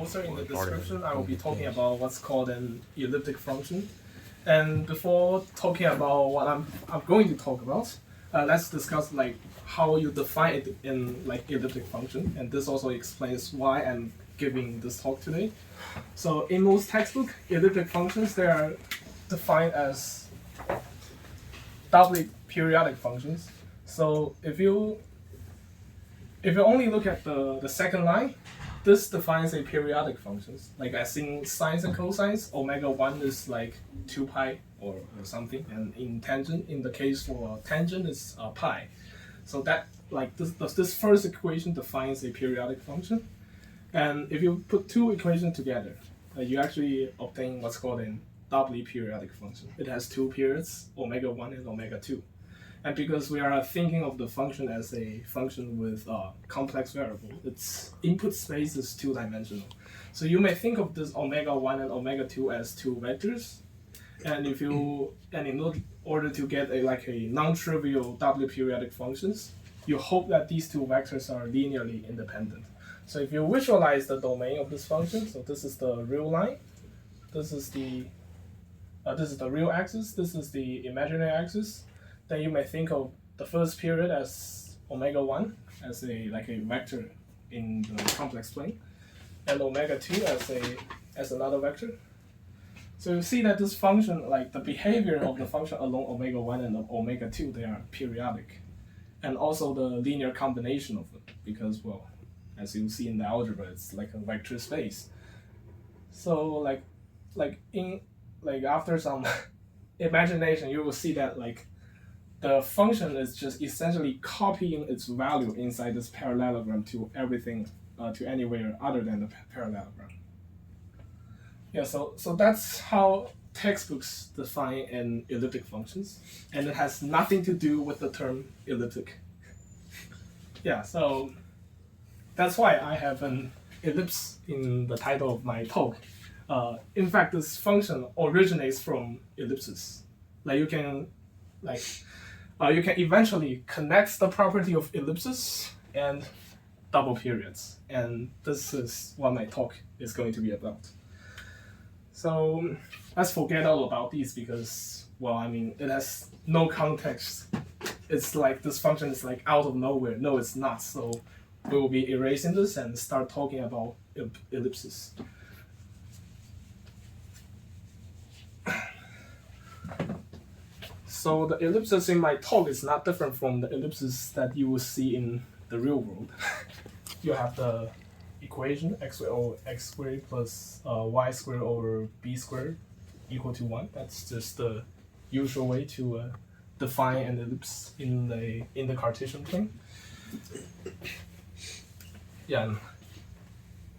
closer in the description, I will be talking about what's called an elliptic function. And before talking about what I'm going to talk about, let's discuss like how you define it in like elliptic function. And this also explains why I'm giving this talk today. So in most textbook, elliptic functions, they are defined as doubly periodic functions. So if you only look at the second line, this defines a periodic functions. Like as in sines and cosines, omega 1 is like 2 pi or something, and in tangent, in the case for tangent, is pi. So that like this first equation defines a periodic function, and if you put two equations together, you actually obtain what's called a doubly periodic function. It has two periods, omega 1 and omega 2. And because we are thinking of the function as a function with a complex variable, its input space is two-dimensional. So you may think of this omega 1 and omega 2 as two vectors. And in order to get a non-trivial doubly periodic functions, you hope that these two vectors are linearly independent. So if you visualize the domain of this function, so this is the real line, this is the real axis, this is the imaginary axis. Then you may think of the first period as omega 1 as a vector in the complex plane, and omega 2 as another vector. So you see that this function, like the behavior of the function along omega 1 and omega 2, they are periodic, and also the linear combination of them, because, well, as you see in the algebra, it's like a vector space. So after some imagination, you will see that the function is just essentially copying its value inside this parallelogram to everything, to anywhere other than the parallelogram. Yeah, so that's how textbooks define an elliptic functions, and it has nothing to do with the term elliptic. Yeah, so that's why I have an ellipse in the title of my talk. In fact, this function originates from ellipses. You can eventually connect the property of ellipses and double periods, and this is what my talk is going to be about. So let's forget all about these because, well, I mean, it has no context. It's like this function is like out of nowhere. No, it's not. So we will be erasing this and start talking about ellipses. So the ellipses in my talk is not different from the ellipses that you will see in the real world. You have the equation x squared plus y squared over b squared equal to 1. That's just the usual way to define an ellipse in the Cartesian plane. Yeah.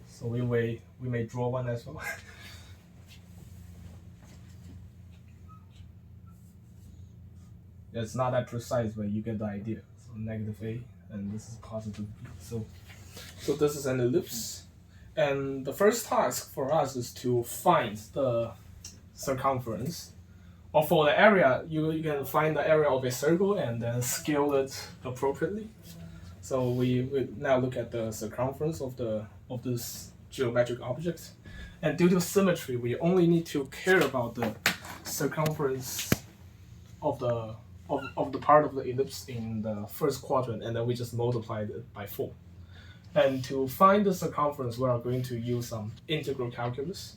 So we may draw one as well. It's not that precise, but you get the idea. So negative a, and this is positive b. So this is an ellipse, and the first task for us is to find the circumference. Or for the area, you can find the area of a circle and then scale it appropriately. So we now look at the circumference of this geometric object, and due to symmetry, we only need to care about the circumference of the part of the ellipse in the first quadrant, and then we just multiplied it by 4. And to find the circumference, we are going to use some integral calculus.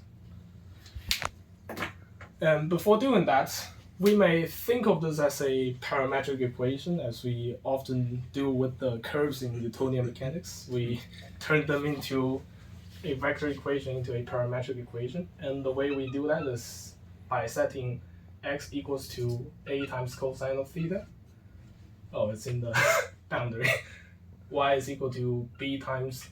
And before doing that, we may think of this as a parametric equation, as we often do with the curves in Newtonian mechanics. We turn them into a vector equation into a parametric equation, and the way we do that is by setting x equals to a times cosine of theta. Oh, it's in the boundary. Y is equal to b times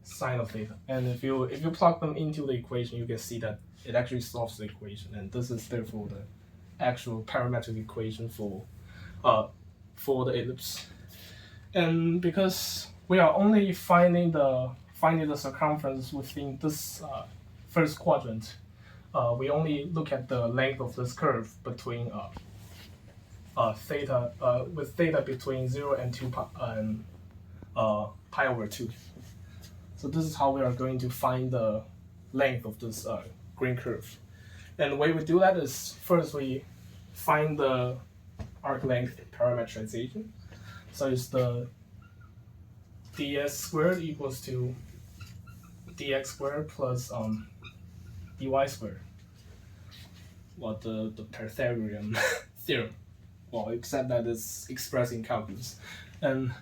sine of theta. And if you plug them into the equation, you can see that it actually solves the equation. And this is therefore the actual parametric equation for the ellipse. And because we are only finding the circumference within this first quadrant, we only look at the length of this curve between theta with theta between 0 and 2 pi over 2. So this is how we are going to find the length of this green curve. And the way we do that is first we find the arc length parametrization. So it's the ds squared equals to dx squared plus dy squared. Well, the Pythagorean theorem. Well, except that it's expressed in calculus. And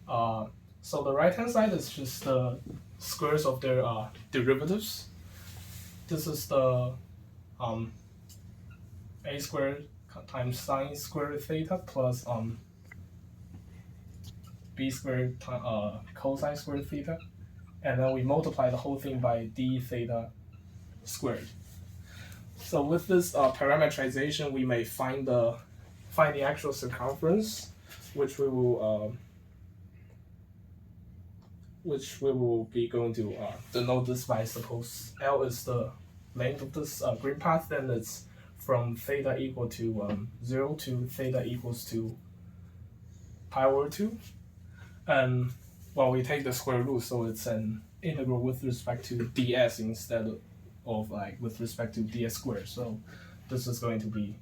so the right-hand side is just the squares of their derivatives. This is the a squared times sine squared theta plus b squared cosine squared theta, and then we multiply the whole thing by d theta squared. So with this parametrization, we may find the actual circumference, which we will be going to denote this by, suppose L is the length of this green path, then it's from theta equal to 0 to theta equals to pi over 2. And well, we take the square root, so it's an integral with respect to ds instead of like with respect to ds squared. So this is going to be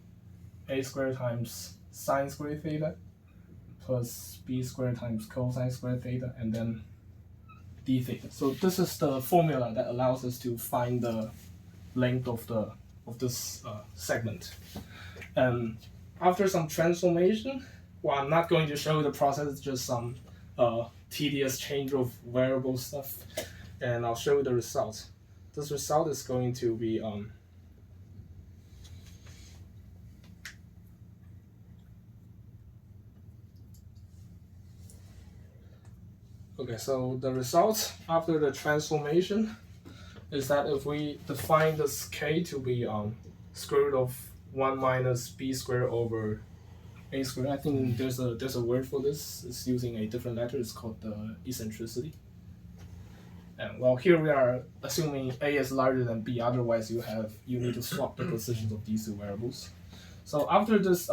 a squared times sine squared theta plus b squared times cosine squared theta, and then d theta. So this is the formula that allows us to find the length of this segment. And after some transformation, well, I'm not going to show you the process, it's just some tedious change of variable stuff, and I'll show you the result. This result is going to be okay, so the result after the transformation is that if we define this k to be square root of 1 minus b squared over a squared, I think there's a word for this. It's using a different letter. It's called the eccentricity. And well, here we are assuming a is larger than b. Otherwise, you need to swap the positions of these two variables. So after this,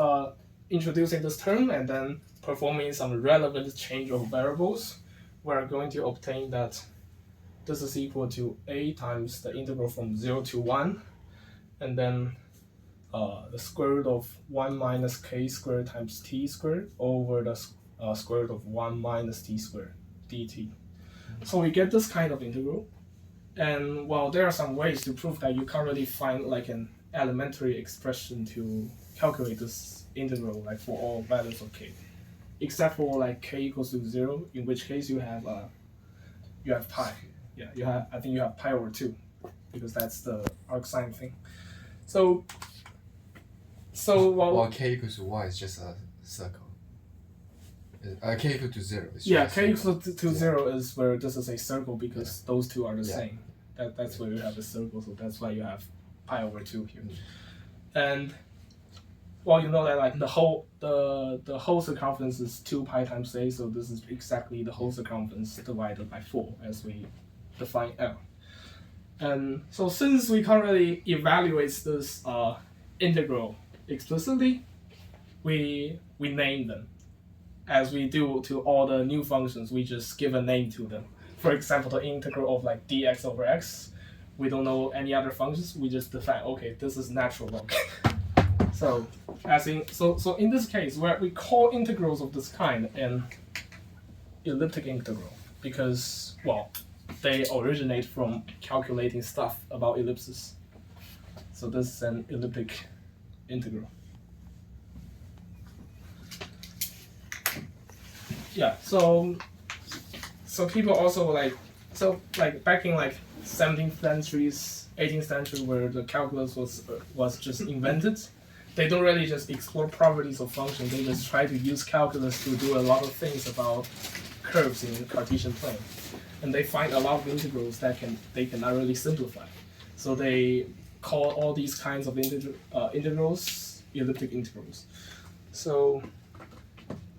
introducing this term and then performing some relevant change of variables, we're going to obtain that this is equal to a times the integral from 0 to 1, and then the square root of 1 minus k squared times t squared over the square root of 1 minus t squared dt. So we get this kind of integral. And well, there are some ways to prove that you can't really find like an elementary expression to calculate this integral like for all values of k, except for like k equals to 0, in which case you have pi. Yeah, I think you have pi over 2, because that's the arcsine thing. So well, k equals to 1 is just a circle. K equal to 0 is yeah, k equals to 0 is where this is a circle, because those two are the same. That's where you have a circle, so that's why you have pi over 2 here. And well, you know that like the whole circumference is 2 pi times a, so this is exactly the whole circumference divided by 4 as we define L. And so since we can't really evaluate this integral explicitly, we name them. As we do to all the new functions, we just give a name to them. For example, the integral of like dx over x, we don't know any other functions, we just define, okay, this is natural log. So in this case, where we call integrals of this kind an elliptic integral, because well, they originate from calculating stuff about ellipses. So this is an elliptic integral. Yeah, so people also like back in like 17th centuries, 18th century, where the calculus was just invented, they don't really just explore properties of functions. They just try to use calculus to do a lot of things about curves in the Cartesian plane, and they find a lot of integrals that they cannot really simplify. So they call all these kinds of integrals elliptic integrals. So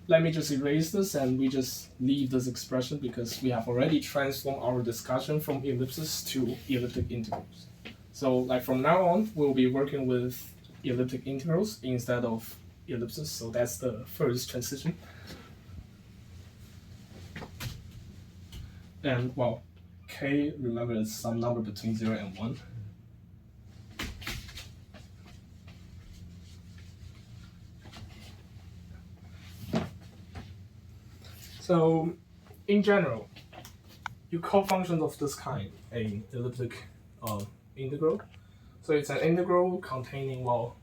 let me just erase this and we just leave this expression, because we have already transformed our discussion from ellipses to elliptic integrals. So like from now on, we'll be working with elliptic integrals instead of ellipses. So that's the first transition. And well, k, remember, is some number between 0 and 1. So, in general, you call functions of this kind a elliptic integral. So it's an integral containing, well,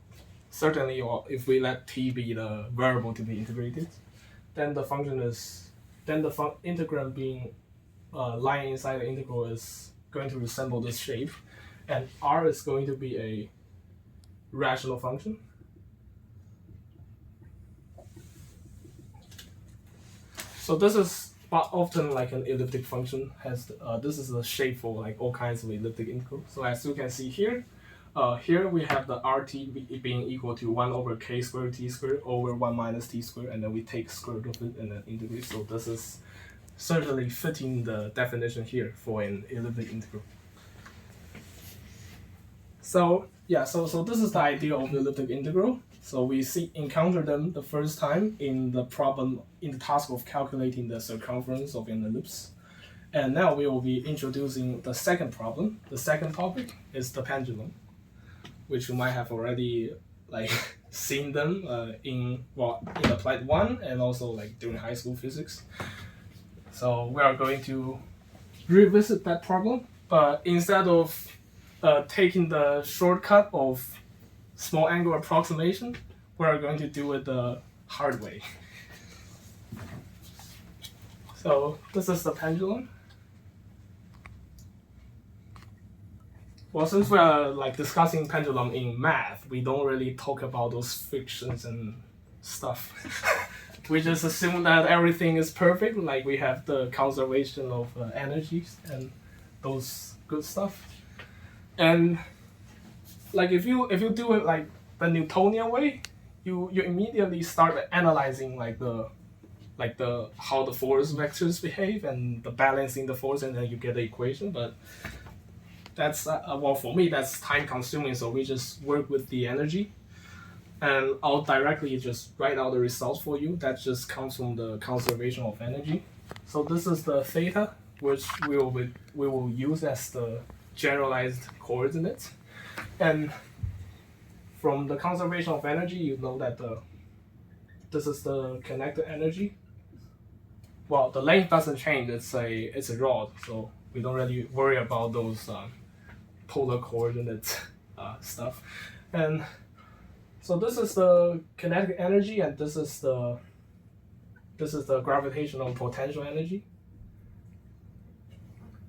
certainly, or if we let t be the variable to be integrated, then the function is, then the integrand being lying inside the integral is going to resemble this shape, and r is going to be a rational function. So this is often like an elliptic function has this is the shape for like all kinds of elliptic integrals. So as you can see here, here we have the rt being equal to 1 over k squared t squared over 1 minus t squared, and then we take square root of it and then integrate. So this is certainly fitting the definition here for an elliptic integral. So yeah, so this is the idea of elliptic integral. So we encounter them the first time in the problem, in the task of calculating the circumference of an ellipse. And now we will be introducing the second problem. The second topic is the pendulum, which you might have already like seen them in applied 1 and also like during high school physics. So we are going to revisit that problem, but instead of taking the shortcut of small angle approximation, we are going to do it the hard way. So this is the pendulum. Well, since we are like discussing pendulum in math, we don't really talk about those fictions and stuff. We just assume that everything is perfect, like we have the conservation of energies and those good stuff. And like if you do it like the Newtonian way, you immediately start analyzing like the how the force vectors behave and the balancing the force, and then you get the equation. But that's well, for me that's time consuming, so we just work with the energy, and I'll directly just write out the results for you. That just comes from the conservation of energy. So this is the theta, which we will use as the generalized coordinate. And from the conservation of energy, you know that this is the kinetic energy. Well, the length doesn't change. It's a rod, so we don't really worry about those polar coordinate stuff. And so this is the kinetic energy, and this is the gravitational potential energy.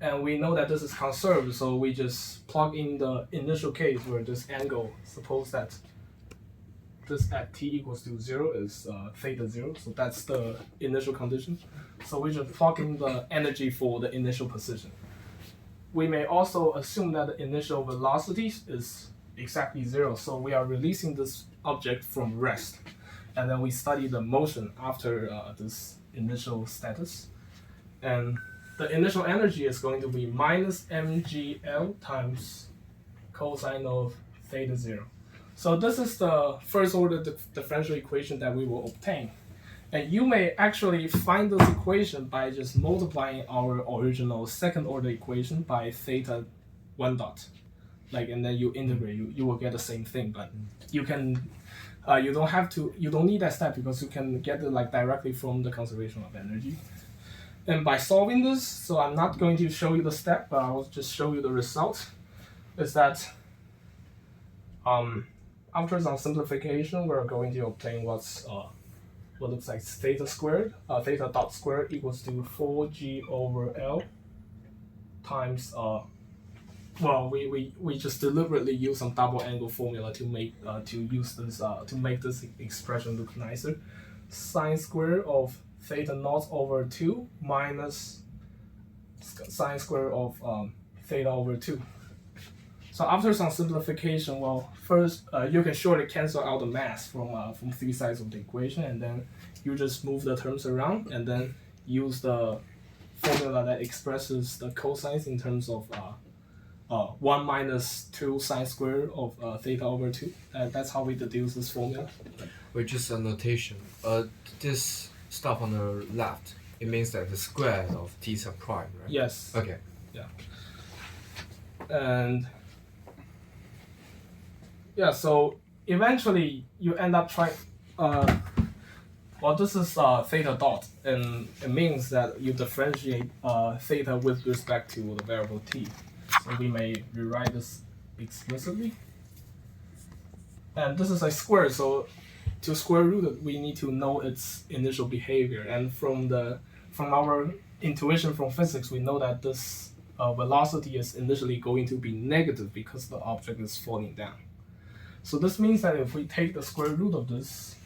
And we know that this is conserved, so we just plug in the initial case where this angle, suppose that this at t equals to 0 is theta 0, so that's the initial condition. So we just plug in the energy for the initial position. We may also assume that the initial velocity is exactly 0, so we are releasing this object from rest. And then we study the motion after this initial status. And the initial energy is going to be minus mgl times cosine of theta 0. So this is the first order differential equation that we will obtain. And you may actually find this equation by just multiplying our original second order equation by theta 1 dot. And then you integrate, you will get the same thing, but you can you don't need that step because you can get it like directly from the conservation of energy. And by solving this, so I'm not going to show you the step, but I will just show you the result, is that after some simplification, we're going to obtain what looks like theta squared, theta dot squared equals to 4g over L times, well, we just deliberately use some double angle formula to make to make this expression look nicer. Sine square of theta naught over 2 minus sine square of theta over 2. So after some simplification, well, first you can surely cancel out the mass from three sides of the equation, and then you just move the terms around, and then use the formula that expresses the cosines in terms of 1 minus 2 sine square of theta over 2. That's how we deduce this formula. Wait, just a notation. This stuff on the left, it means that the square of theta prime, right? Yes. Okay. Yeah. And yeah, so eventually you end up trying. Well, this is theta dot, and it means that you differentiate theta with respect to the variable t. So we may rewrite this explicitly. And this is a square, so to square root it, we need to know its initial behavior. And from our intuition from physics, we know that this velocity is initially going to be negative because the object is falling down. So this means that if we take the square root of this,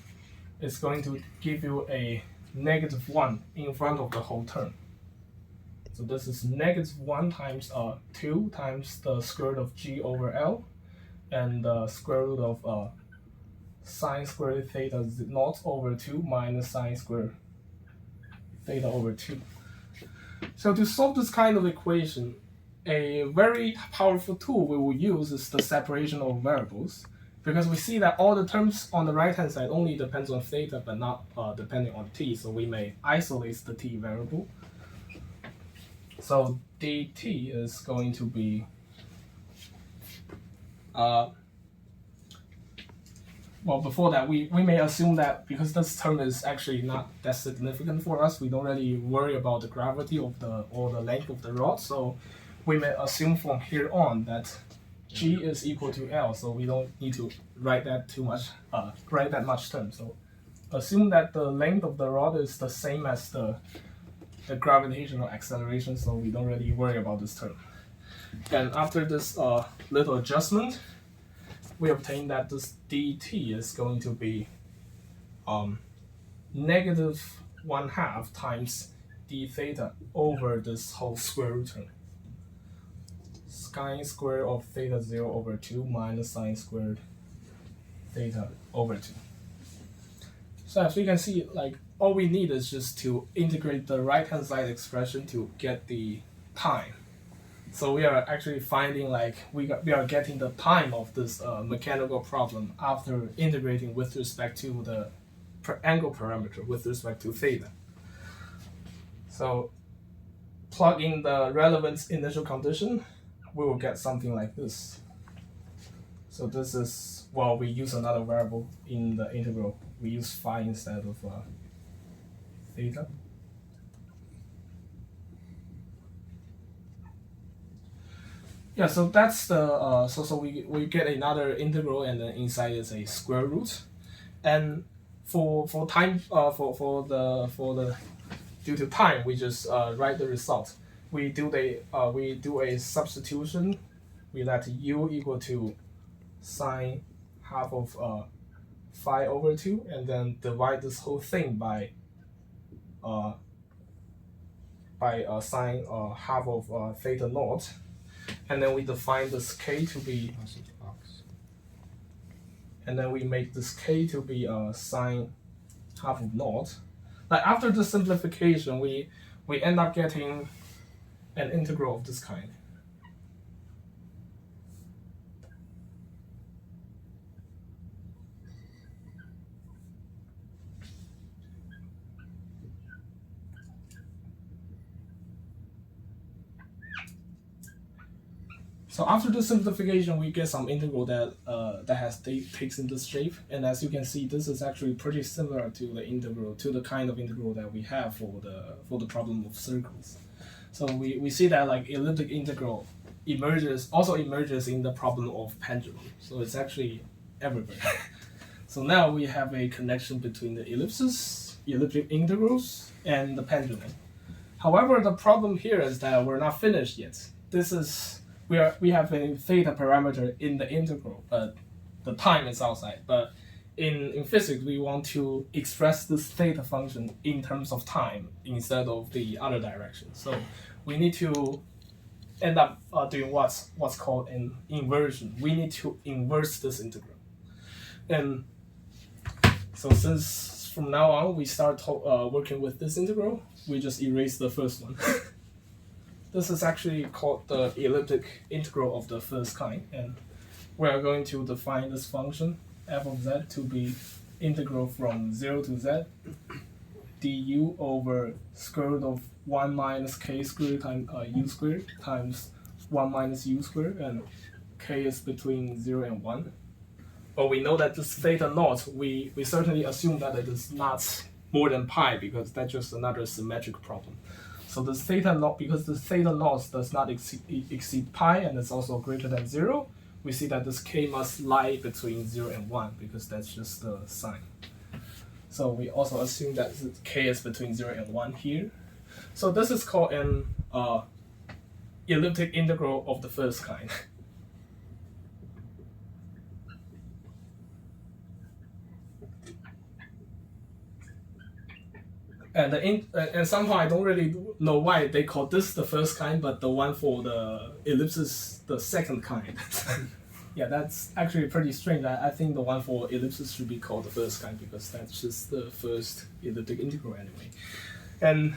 it's going to give you a -1 in front of the whole term. So this is -1 times 2 times the square root of g over L, and the square root of sine squared theta naught over 2 minus sine squared theta over 2. So to solve this kind of equation, a very powerful tool we will use is the separation of variables, because we see that all the terms on the right-hand side only depends on theta, but not depending on t, so we may isolate the t variable. So dt is going to be, well, before that, we may assume that because this term is actually not that significant for us, we don't really worry about the gravity of or the length of the rod, so we may assume from here on that G is equal to L, so we don't need to write that much term. So assume that the length of the rod is the same as the gravitational acceleration, so we don't really worry about this term. And after this little adjustment, we obtain that this dt is going to be -1/2 times d theta over this whole square root term. Sine squared of theta 0 over 2 minus sine squared theta over 2. So as we can see, like, all we need is just to integrate the right-hand side expression to get the time. So we are actually finding, like, we are getting the time of this mechanical problem after integrating with respect to the angle parameter with respect to theta. So plug in the relevant initial condition, we will get something like this. So this is, well, we use another variable in the integral. We use phi instead of theta. Yeah, so that's the so we get another integral, and then inside is a square root, and for time for the due to time, we just write the result. We do a substitution. We let u equal to sine half of phi over 2, and then divide this whole thing by sine half of theta naught. And then we define this k to be, and then we make this k to be sine half of naught. Like, after the simplification, we end up getting an integral of this kind. So after the simplification, we get some integral that takes in this shape, and as you can see, this is actually pretty similar to the kind of integral that we have for the problem of circles. So we see that, like, elliptic integral also emerges in the problem of pendulum. So it's actually everywhere. So now we have a connection between the ellipses, elliptic integrals, and the pendulum. However, the problem here is that we're not finished yet. We have a theta parameter in the integral, but the time is outside. But in physics, we want to express this theta function in terms of time instead of the other direction. So we need to end up doing what's called an inversion. We need to inverse this integral. And so since from now on we start working with this integral, we just erase the first one. This is actually called the elliptic integral of the first kind, and we are going to define this function f of z to be integral from 0 to z du over square root of 1 minus k squared times u squared times 1 minus u squared, and k is between 0 and 1. But we know that this theta naught, we certainly assume that it is not more than pi, because that's just another symmetric problem. So this theta naught, because the theta naught does not exceed pi and it's also greater than 0, we see that this k must lie between 0 and 1, because that's just the sign. So we also assume that k is between 0 and 1 here. So this is called an elliptic integral of the first kind. And somehow I don't really know why they call this the first kind, but the one for the ellipses the second kind. Yeah, that's actually pretty strange. I think the one for ellipses should be called the first kind, because that's just the first elliptic integral anyway. And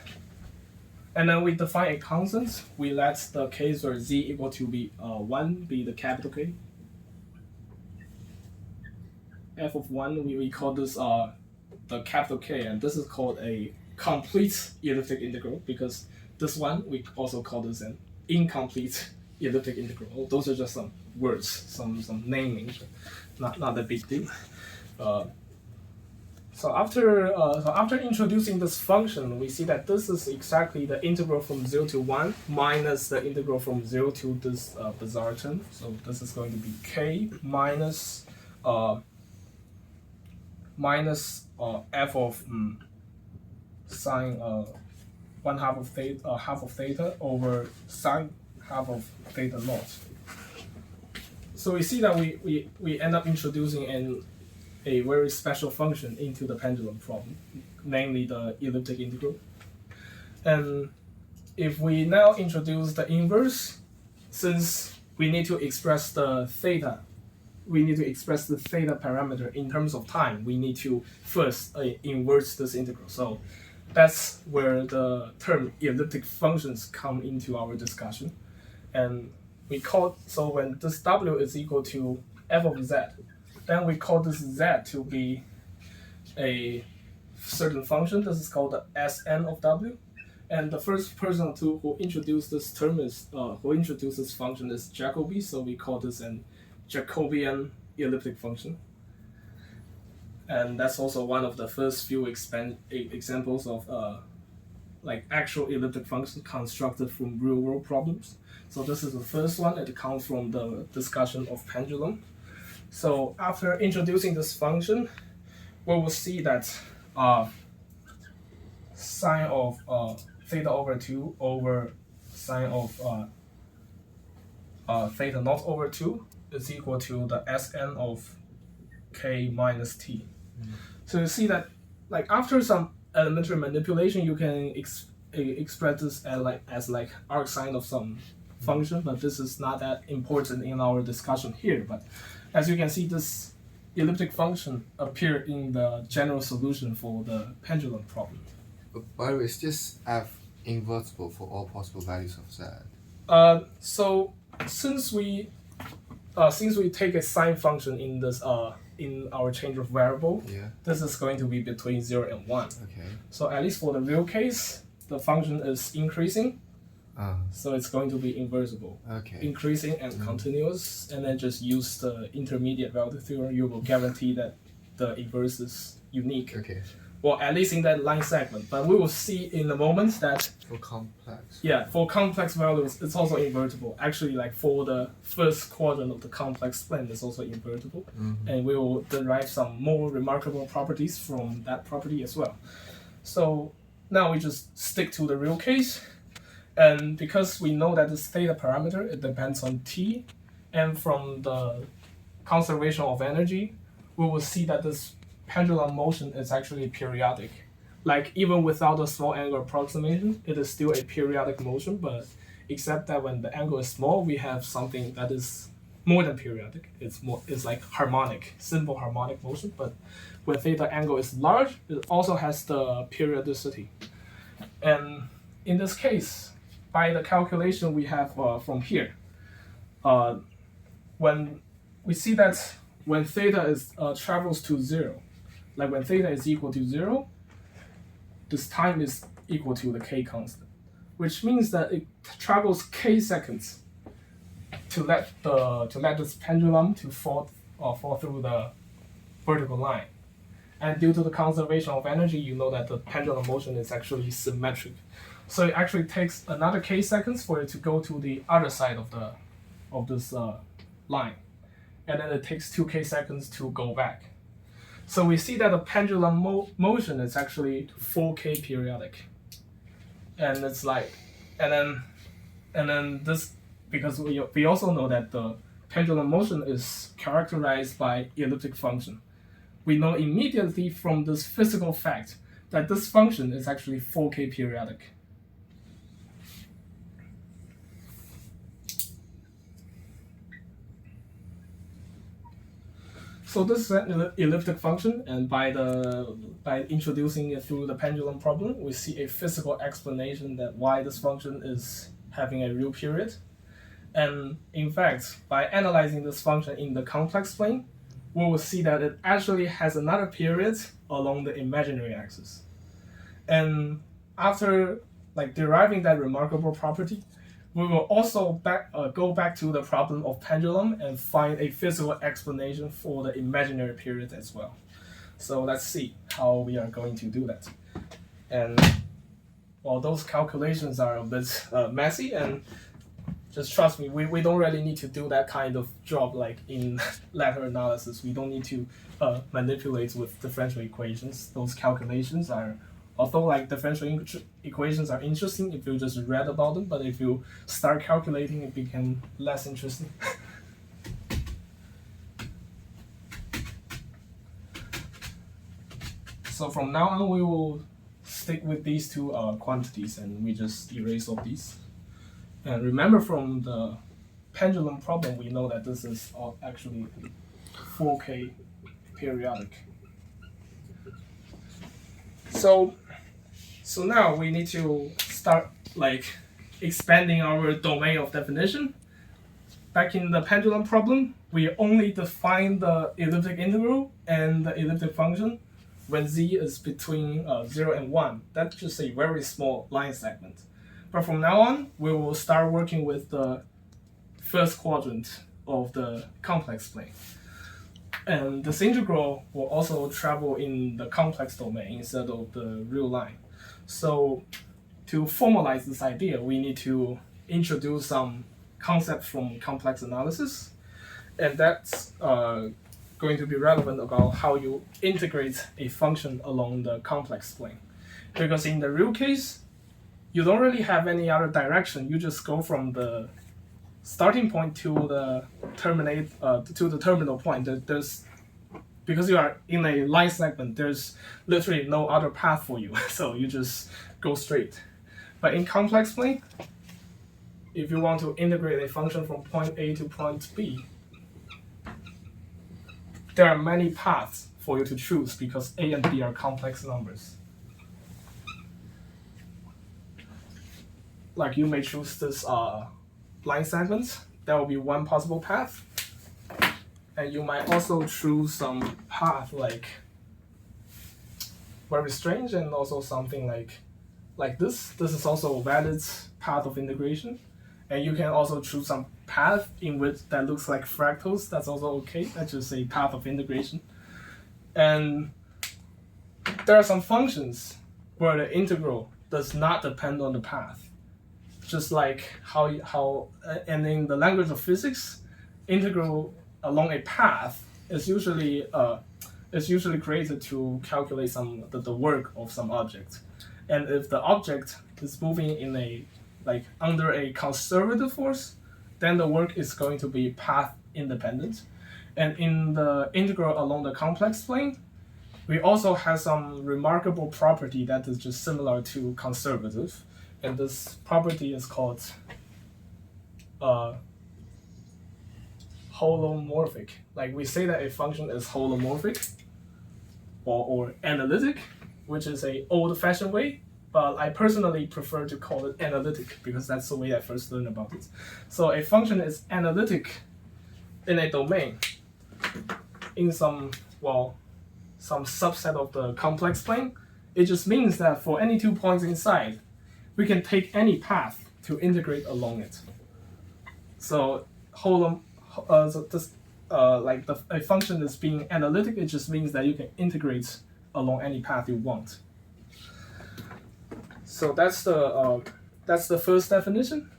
then we define a constant. We let the case where z equal to be 1 be the capital K. F of 1, we call this the capital K, and this is called a complete elliptic integral, because this one we also call this an incomplete elliptic integral. Those are just some words, some naming, not a big deal. So after introducing this function, we see that this is exactly the integral from 0 to 1 minus the integral from 0 to this bizarre term. So this is going to be k minus f of sine 1/2 of theta half of theta over sine half of theta naught. So we see that we end up introducing a very special function into the pendulum problem, namely the elliptic integral. And if we now introduce the inverse, since we need to express the theta, we need to express the theta parameter in terms of time, we need to first inverse this integral. So that's where the term elliptic functions come into our discussion. And we call, so when this w is equal to f of z, then we call this z to be a certain function. This is called the Sn of w. And the first person who introduced this term is, who introduced this function is Jacobi, so we call this an Jacobian elliptic function. And that's also one of the first few examples of like actual elliptic function constructed from real world problems. So this is the first one. It comes from the discussion of pendulum. So after introducing this function, we will see that sine of theta over 2 over sine of theta naught over 2 is equal to the Sn of k minus t. So you see that, like, after some elementary manipulation, you can express this as like arcsine of some function, but this is not that important in our discussion here. But as you can see, this elliptic function appeared in the general solution for the pendulum problem. But by the way, is this f invertible for all possible values of z? So since we take a sine function in this in our change of variable, Yeah. this is going to be between 0 and 1. Okay. So at least for the real case, the function is increasing, Ah. so it's going to be inversible. Okay. Increasing and continuous, and then just use the intermediate value theorem. You will guarantee that the inverse is unique. Okay. Well, at least in that line segment. But we will see in a moment that, For complex. yeah, for complex values, it's also invertible. Actually, like for the first quadrant of the complex plane, it's also invertible. Mm-hmm. And we will derive some more remarkable properties from that property as well. So now we just stick to the real case. And because we know that this theta parameter, it depends on t, and from the conservation of energy, we will see that this pendulum motion is actually periodic. Like, even without a small angle approximation, it is still a periodic motion, but except that when the angle is small, we have something that is more than periodic. It's like harmonic, simple harmonic motion. But when theta angle is large, it also has the periodicity. And in this case, by the calculation we have from here, when we see that when theta is travels to 0, like when theta is equal to 0, this time is equal to the k constant, which means that it travels k seconds to let this pendulum to fall through the vertical line. And due to the conservation of energy, you know that the pendulum motion is actually symmetric. So it actually takes another k seconds for it to go to the other side of this line. And then it takes 2k seconds to go back. So we see that the pendulum motion is actually 4k periodic. And it's like, and then this, because we also know that the pendulum motion is characterized by elliptic function. We know immediately from this physical fact that this function is actually 4k periodic. So this is an elliptic function, and by introducing it through the pendulum problem, we see a physical explanation that why this function is having a real period. And in fact, by analyzing this function in the complex plane, we will see that it actually has another period along the imaginary axis. And after deriving that remarkable property, we will also go back to the problem of pendulum and find a physical explanation for the imaginary period as well. So let's see how we are going to do that. And well, those calculations are a bit messy, and just trust me, we don't really need to do that kind of job like in ladder analysis. We don't need to manipulate with differential equations. Those calculations are, although differential equations are interesting if you just read about them, but if you start calculating, it becomes less interesting. So from now on, we will stick with these two quantities, and we just erase all these. And remember, from the pendulum problem, we know that this is actually 4k periodic. So now we need to start expanding our domain of definition. Back in the pendulum problem, we only define the elliptic integral and the elliptic function when z is between 0 and 1. That's just a very small line segment. But from now on, we will start working with the first quadrant of the complex plane. And this integral will also travel in the complex domain instead of the real line. So to formalize this idea, we need to introduce some concepts from complex analysis. And that's going to be relevant about how you integrate a function along the complex plane. Because in the real case, you don't really have any other direction. You just go from the starting point to the terminal point. Because you are in a line segment, there's literally no other path for you. So you just go straight. But in complex plane, if you want to integrate a function from point A to point B, there are many paths for you to choose because A and B are complex numbers. Like you may choose this line segment. That will be one possible path. And you might also choose some path very strange, and also something like this. This is also a valid path of integration. And you can also choose some path in which that looks like fractals. That's also okay. That's just a path of integration. And there are some functions where the integral does not depend on the path. Just like how and in the language of physics, integral along a path is usually created to calculate the work of some object. And if the object is moving in a under a conservative force, then the work is going to be path independent. And in the integral along the complex plane, we also have some remarkable property that is just similar to conservative. And this property is called holomorphic. We say that a function is holomorphic or analytic, which is an old-fashioned way, but I personally prefer to call it analytic because that's the way I first learned about it. So a function is analytic in a domain in some subset of the complex plane It just means that for any 2 points inside, we can take any path to integrate along it. So a function is being analytic, it just means that you can integrate along any path you want. So that's the first definition,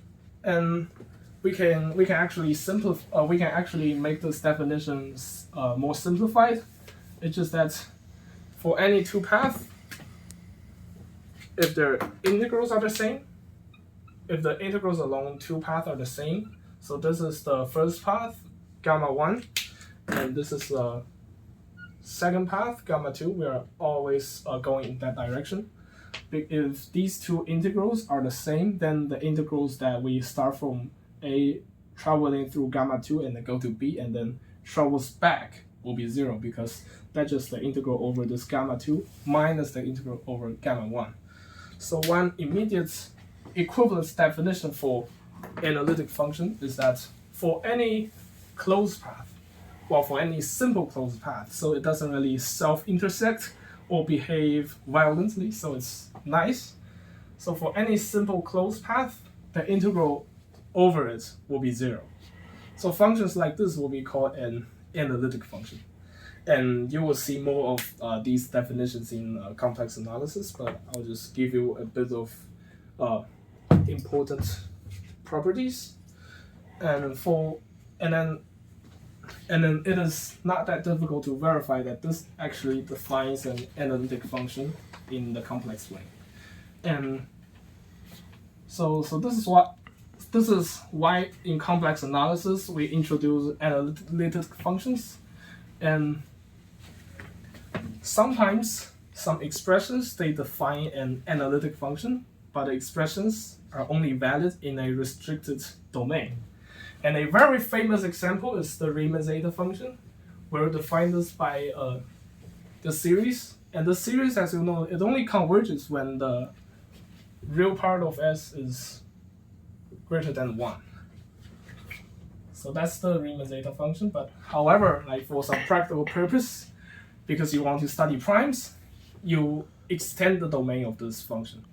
and we can actually make this definition more simplified. It's just that for any 2 paths, if their integrals are the same, if the integrals along 2 paths are the same, so this is the first path, gamma 1, and this is the second path, gamma 2, we are always going in that direction. If these 2 integrals are the same, then the integrals that we start from A traveling through gamma 2 and then go to B and then travels back will be 0, because that's just the integral over this gamma 2 minus the integral over gamma 1. So one immediate equivalence definition for analytic function is that for any closed path, well, for any simple closed path, so it doesn't really self-intersect or behave violently, so it's nice. So for any simple closed path, the integral over it will be 0. So functions like this will be called an analytic function. And you will see more of these definitions in complex analysis, but I'll just give you a bit of important properties. And then it is not that difficult to verify that this actually defines an analytic function in the complex plane. And so this is why in complex analysis we introduce analytic functions. And sometimes some expressions, they define an analytic function, but the expressions are only valid in a restricted domain. And a very famous example is the Riemann-Zeta function, where we define this by the series. And the series, as you know, it only converges when the real part of S is greater than 1. So that's the Riemann-Zeta function. But however, like for some practical purpose, because you want to study primes, you extend the domain of this function.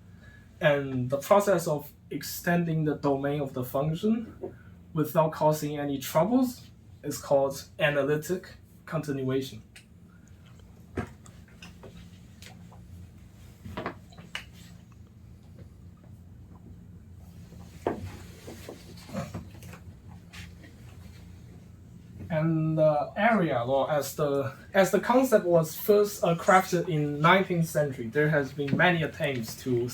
And the process of extending the domain of the function without causing any troubles is called analytic continuation. And the area, or as the concept was first crafted in 19th century, there has been many attempts to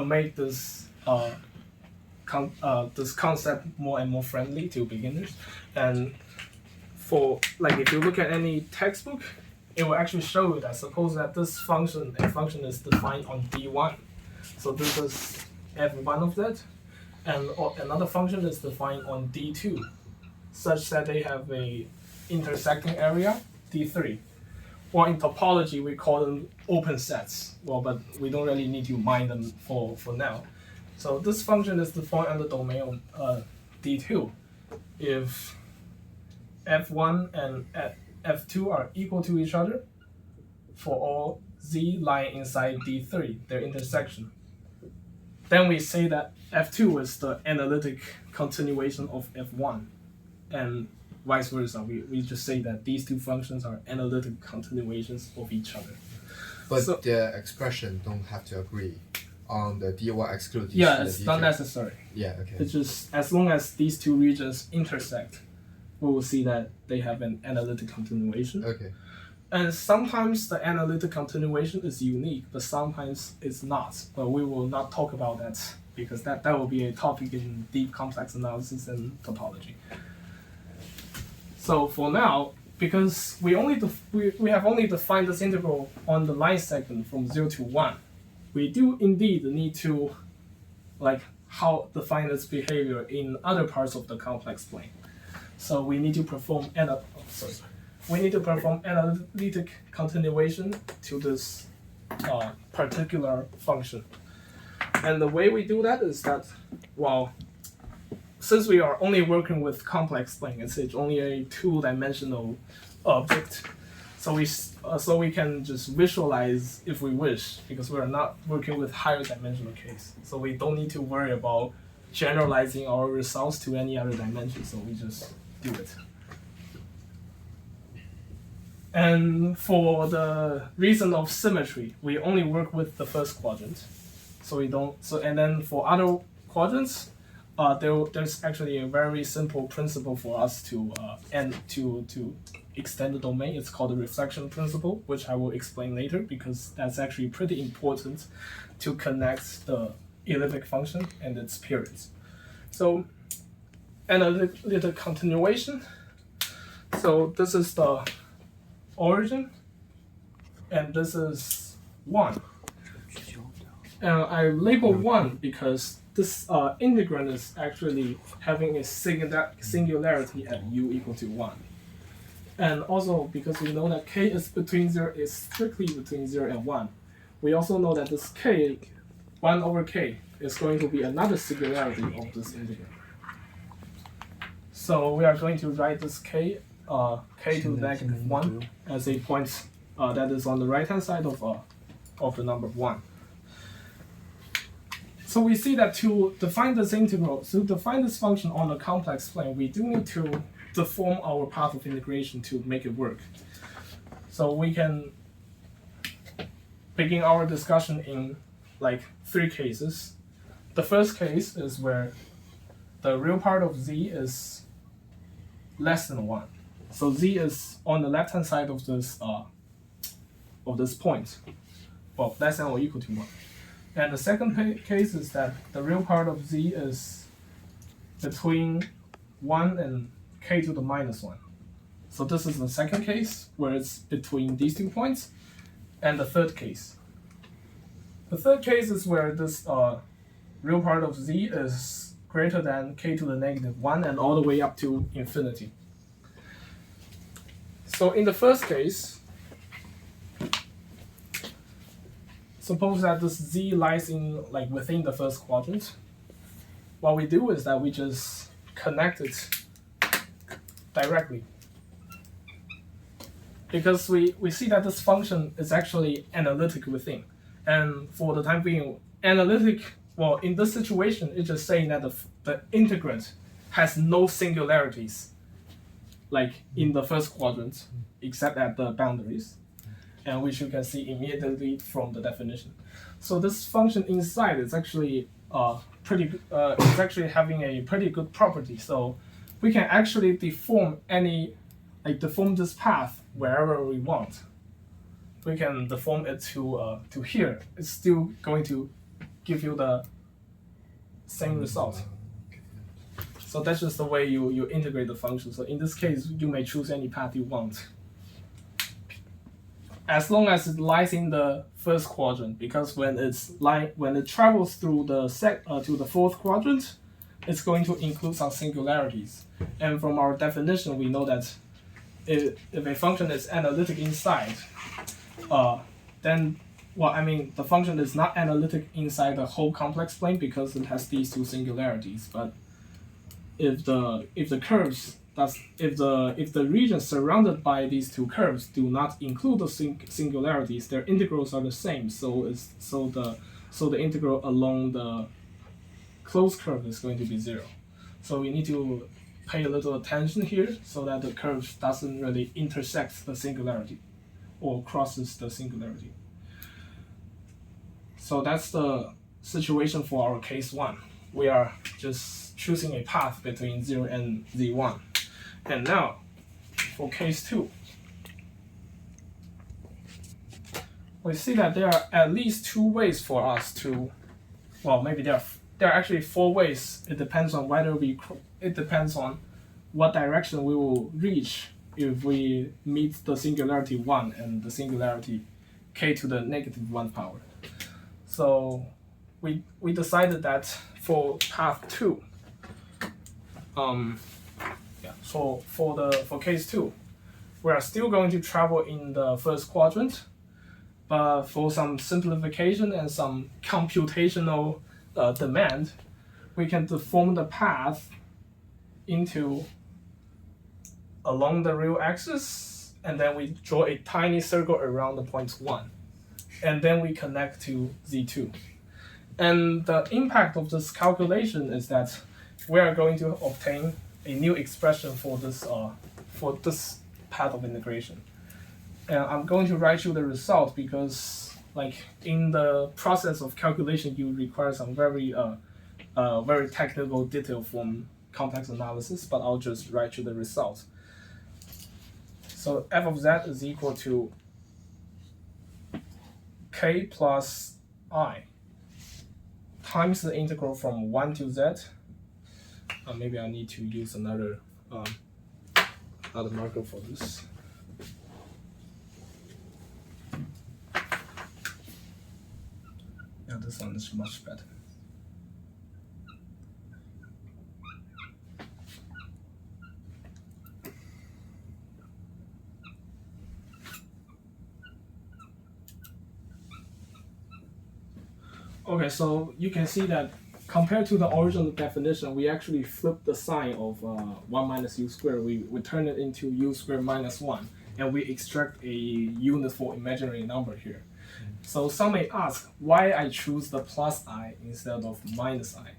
make this this concept more and more friendly to beginners. And for if you look at any textbook, it will actually show you that suppose that this function is defined on D1. So this is f1 of that, and another function is defined on D2, such that they have a intersecting area, D3. Or in topology, we call them open sets. Well, but we don't really need to mind them for now. So this function is defined on the domain of D2. If f1 and f2 are equal to each other for all z lying inside D3, their intersection, then we say that f2 is the analytic continuation of f1, and vice versa. We just say that these two functions are analytic continuations of each other. But so, the expression don't have to agree on the D1 exclude D2. Yeah, it's not necessary. Yeah, okay. It's just as long as these two regions intersect, we will see that they have an analytic continuation. Okay. And sometimes the analytic continuation is unique, but sometimes it's not. But we will not talk about that because that will be a topic in deep complex analysis and topology. So for now, because we have only defined this integral on the line segment from 0 to 1, we do indeed need to how define its behavior in other parts of the complex plane. So we need to perform analytic continuation to this particular function. And the way we do that is that, well, since we are only working with complex plane, it's only a two-dimensional object, So we can just visualize if we wish, because we're not working with higher dimensional case. So we don't need to worry about generalizing our results to any other dimension. So we just do it. And for the reason of symmetry, we only work with the first quadrant. So we don't. So and then for other quadrants, there's actually a very simple principle for us to extend the domain. It's called the reflection principle, which I will explain later because that's actually pretty important to connect the elliptic function and its periods. So analytic continuation. So this is the origin, and this is 1. And I label 1 because this integrand is actually having a singularity at u equal to 1. And also because we know that k is strictly between 0 and 1. We also know that this k, 1 over k, is going to be another singularity of this integrand. So we are going to write this k to the negative 1 as a point that is on the right hand side of the number 1. So we see that to define this integral, to define this function on a complex plane, we do need to deform our path of integration to make it work. So we can begin our discussion in like 3 cases. The first case is where the real part of z is less than 1. So z is on the left hand side of this point, well, less than or equal to 1. And the second case is that the real part of z is between 1 and k to the minus 1. So this is the second case where it's between these 2 points. And the third case. The third case is where this real part of z is greater than k to the negative 1 and all the way up to infinity. So in the first case, suppose that this z lies in like within the first quadrant. What we do is that we just connect it directly. Because we see that this function is actually analytic within. And for the time being, analytic, well, in this situation, it's just saying that the integrand has no singularities, like in the first quadrant, except at the boundaries, and which you can see immediately from the definition. So this function inside is actually it's actually having a pretty good property. So we can actually deform this path wherever we want. We can deform it to here. It's still going to give you the same result. So that's just the way you integrate the function. So in this case, you may choose any path you want, as long as it lies in the first quadrant. Because when it travels through to the fourth quadrant, it's going to include some singularities. And from our definition, we know that if a function is analytic inside, then the function is not analytic inside the whole complex plane because it has these 2 singularities. But if the regions surrounded by these 2 curves do not include the singularities, their integrals are the same. So the integral along the closed curve is going to be 0. So we need to pay a little attention here so that the curve doesn't really intersect the singularity or crosses the singularity. So that's the situation for our case 1. We are just choosing a path between 0 and z1. And now, for case 2, we see that there are at least 2 ways for us to, well, maybe there are actually 4 ways. It depends on what direction we will reach if we meet the singularity 1 and the singularity k to the negative 1 power. So we decided that for path 2, for case 2, we are still going to travel in the first quadrant, but for some simplification and some computational demand, we can deform the path along the real axis and then we draw a tiny circle around the point 1, and then we connect to Z2. And the impact of this calculation is that we are going to obtain a new expression for this path of integration. And I'm going to write you the result because, like, in the process of calculation, you require some very technical detail from complex analysis, but I'll just write you the result. So f of z is equal to k plus I times the integral from 1 to z. Maybe I need to use another marker for this. Yeah, this one is much better. Okay, so you can see that compared to the original definition, we actually flip the sign of 1 minus u squared. We turn it into u squared minus 1, and we extract a unit for imaginary number here. So some may ask why I choose the plus I instead of minus I.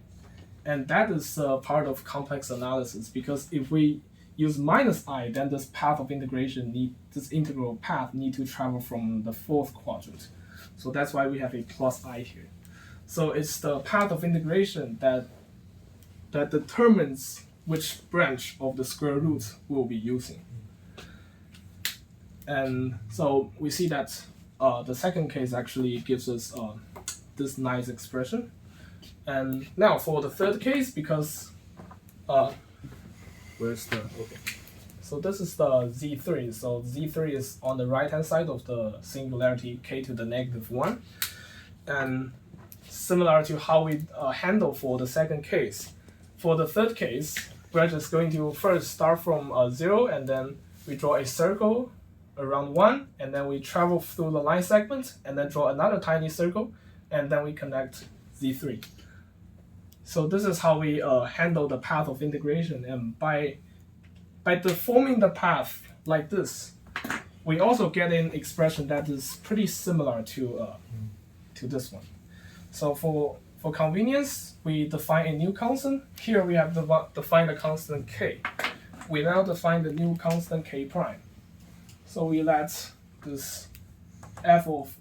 And that is part of complex analysis, because if we use minus I, then this path of integration this integral path need to travel from the 4th quadrant. So that's why we have a plus I here. So it's the path of integration that determines which branch of the square root we'll be using. And so we see that the second case actually gives us this nice expression. And now for the third case, because where's the okay? So this is the Z3. So Z3 is on the right hand side of the singularity k to the negative 1. And similar to how we handle for the second case. For the third case, we're just going to first start from 0, and then we draw a circle around 1, and then we travel through the line segment, and then draw another tiny circle, and then we connect Z3. So this is how we handle the path of integration, and by deforming the path like this, we also get an expression that is pretty similar to this one. So for convenience, we define a new constant. Here we have defined the constant k. We now define the new constant k prime. So we let this f of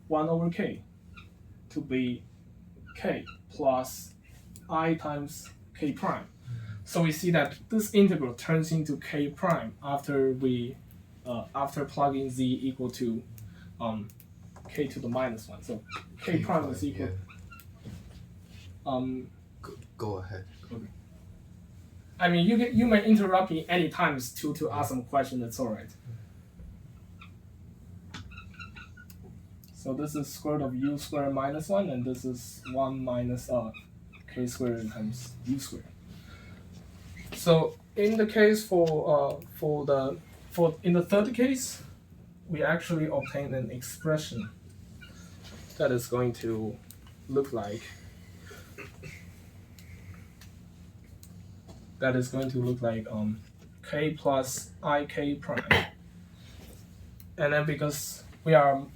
1 over k to be k plus I times k prime. So we see that this integral turns into k prime after we plugging z equal to k to the minus 1. So k prime is equal. Yeah. Go ahead. Okay. I mean, you may interrupt me any times to ask some question. It's all right. So this is square root of u squared minus 1, and this is 1 minus k squared times u squared. So in the case in the third case, we actually obtain an expression that is going to look like k plus ik prime, and then because we are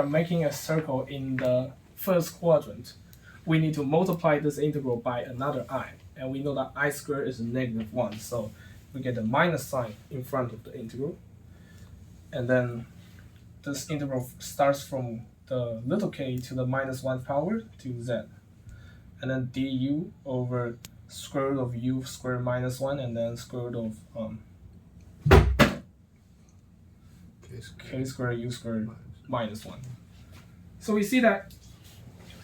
making a circle in the first quadrant, we need to multiply this integral by another I, and we know that I squared is negative 1, so we get the minus sign in front of the integral. And then this integral starts from the little k to the minus 1 power to z. And then du over square root of u squared minus 1, and then square root of k squared u squared minus 1. So we see that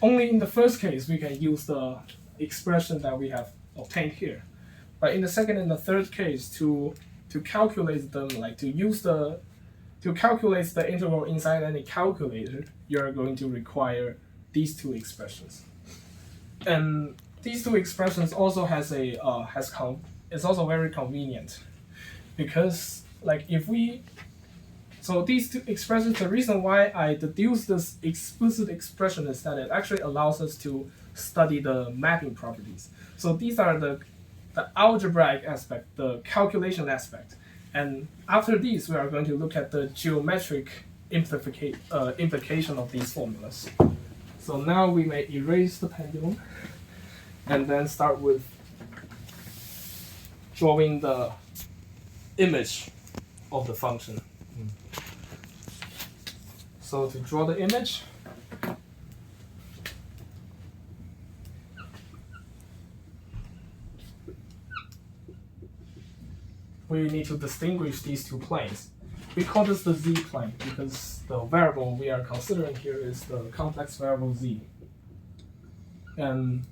only in the first case we can use the expression that we have obtained here. But in the second and the third case, to calculate them, to calculate the integral inside any calculator, you're going to require these two expressions. And these two expressions also it's also very convenient, because so these two expressions, the reason why I deduce this explicit expression is that it actually allows us to study the mapping properties. So these are the algebraic aspect, the calculation aspect. And after these, we are going to look at the geometric implication of these formulas. So now we may erase the pendulum and then start with drawing the image of the function. So to draw the image, we need to distinguish these two planes. We call this the z plane because the variable we are considering here is the complex variable z. And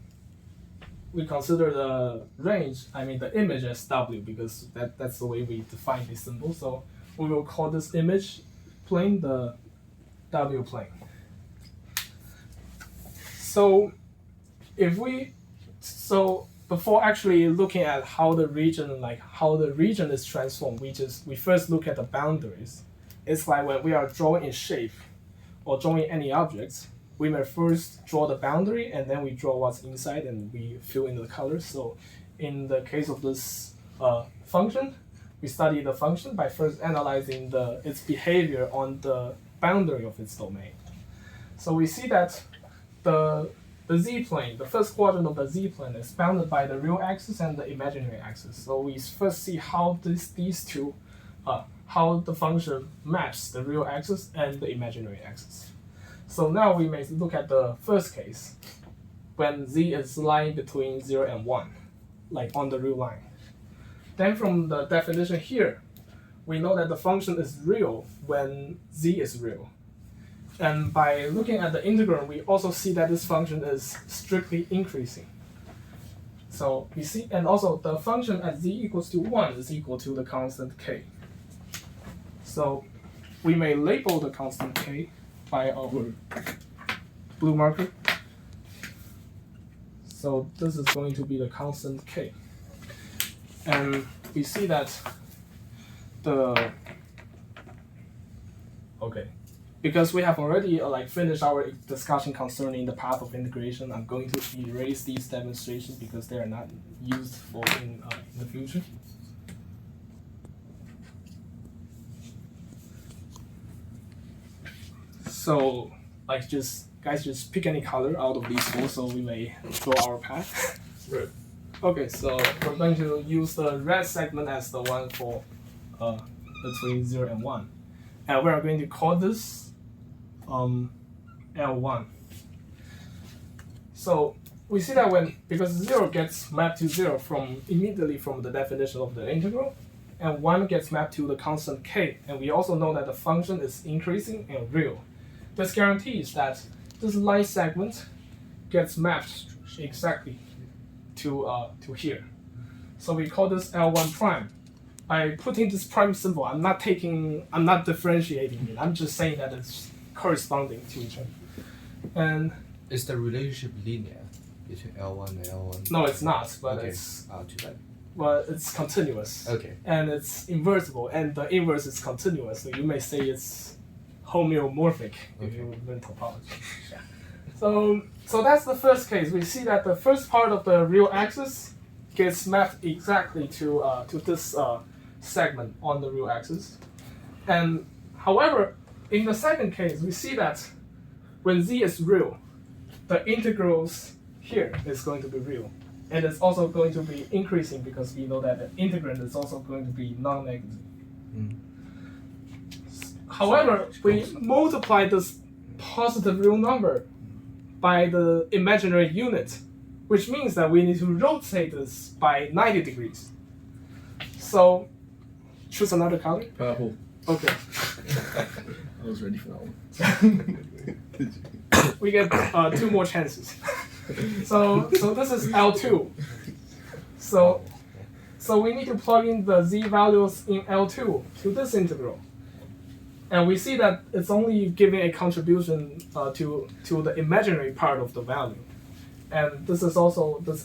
we consider the range, the image as w because that's the way we define this symbol. So we will call this image plane the w plane. So before actually looking at how the region is transformed, we first look at the boundaries. It's like when we are drawing in shape or drawing any objects, we may first draw the boundary and then we draw what's inside and we fill in the colors. So in the case of this function, we study the function by first analyzing its behavior on the boundary of its domain. So we see that the z-plane, the first quadrant of the z-plane is bounded by the real axis and the imaginary axis. So we first see how these two, how the function maps the real axis and the imaginary axis. So now we may look at the first case, when z is lying between 0 and 1, like on the real line. Then from the definition here, we know that the function is real when z is real. And by looking at the integral, we also see that this function is strictly increasing. So we see, and also the function at z equals to 1 is equal to the constant k. So we may label the constant k by our blue marker. So this is going to be the constant k. And we see that because we have already finished our discussion concerning the path of integration, I'm going to erase these demonstrations because they are not used in the future. So just pick any color out of these four so we may draw our path. Right. Okay, so we're going to use the red segment as the one for between 0 and 1. And we are going to call this L1. So we see that because 0 gets mapped to 0 immediately from the definition of the integral, and 1 gets mapped to the constant k, and we also know that the function is increasing and real. This guarantees that this line segment gets mapped exactly to here. So we call this L1 prime. By putting this prime symbol, I'm not differentiating it. I'm just saying that it's corresponding to each other. And is the relationship linear between L1 and L1? No, it's not, but okay. it's too bad. Well, it's continuous. Okay. And it's invertible, and the inverse is continuous. So you may say it's homeomorphic if you learn topology. So that's the first case. We see that the first part of the real axis gets mapped exactly to this segment on the real axis. And however, in the second case, we see that when z is real, the integrals here is going to be real. And it's also going to be increasing because we know that the integrand is also going to be non-negative. However, we multiply this positive real number by the imaginary unit, which means that we need to rotate this by 90 degrees. So choose another color. Purple. Okay. I was ready for that one. We get 2 more chances. So this is L2. So we need to plug in the z values in L2 to this integral. And we see that it's only giving a contribution to the imaginary part of the value. And this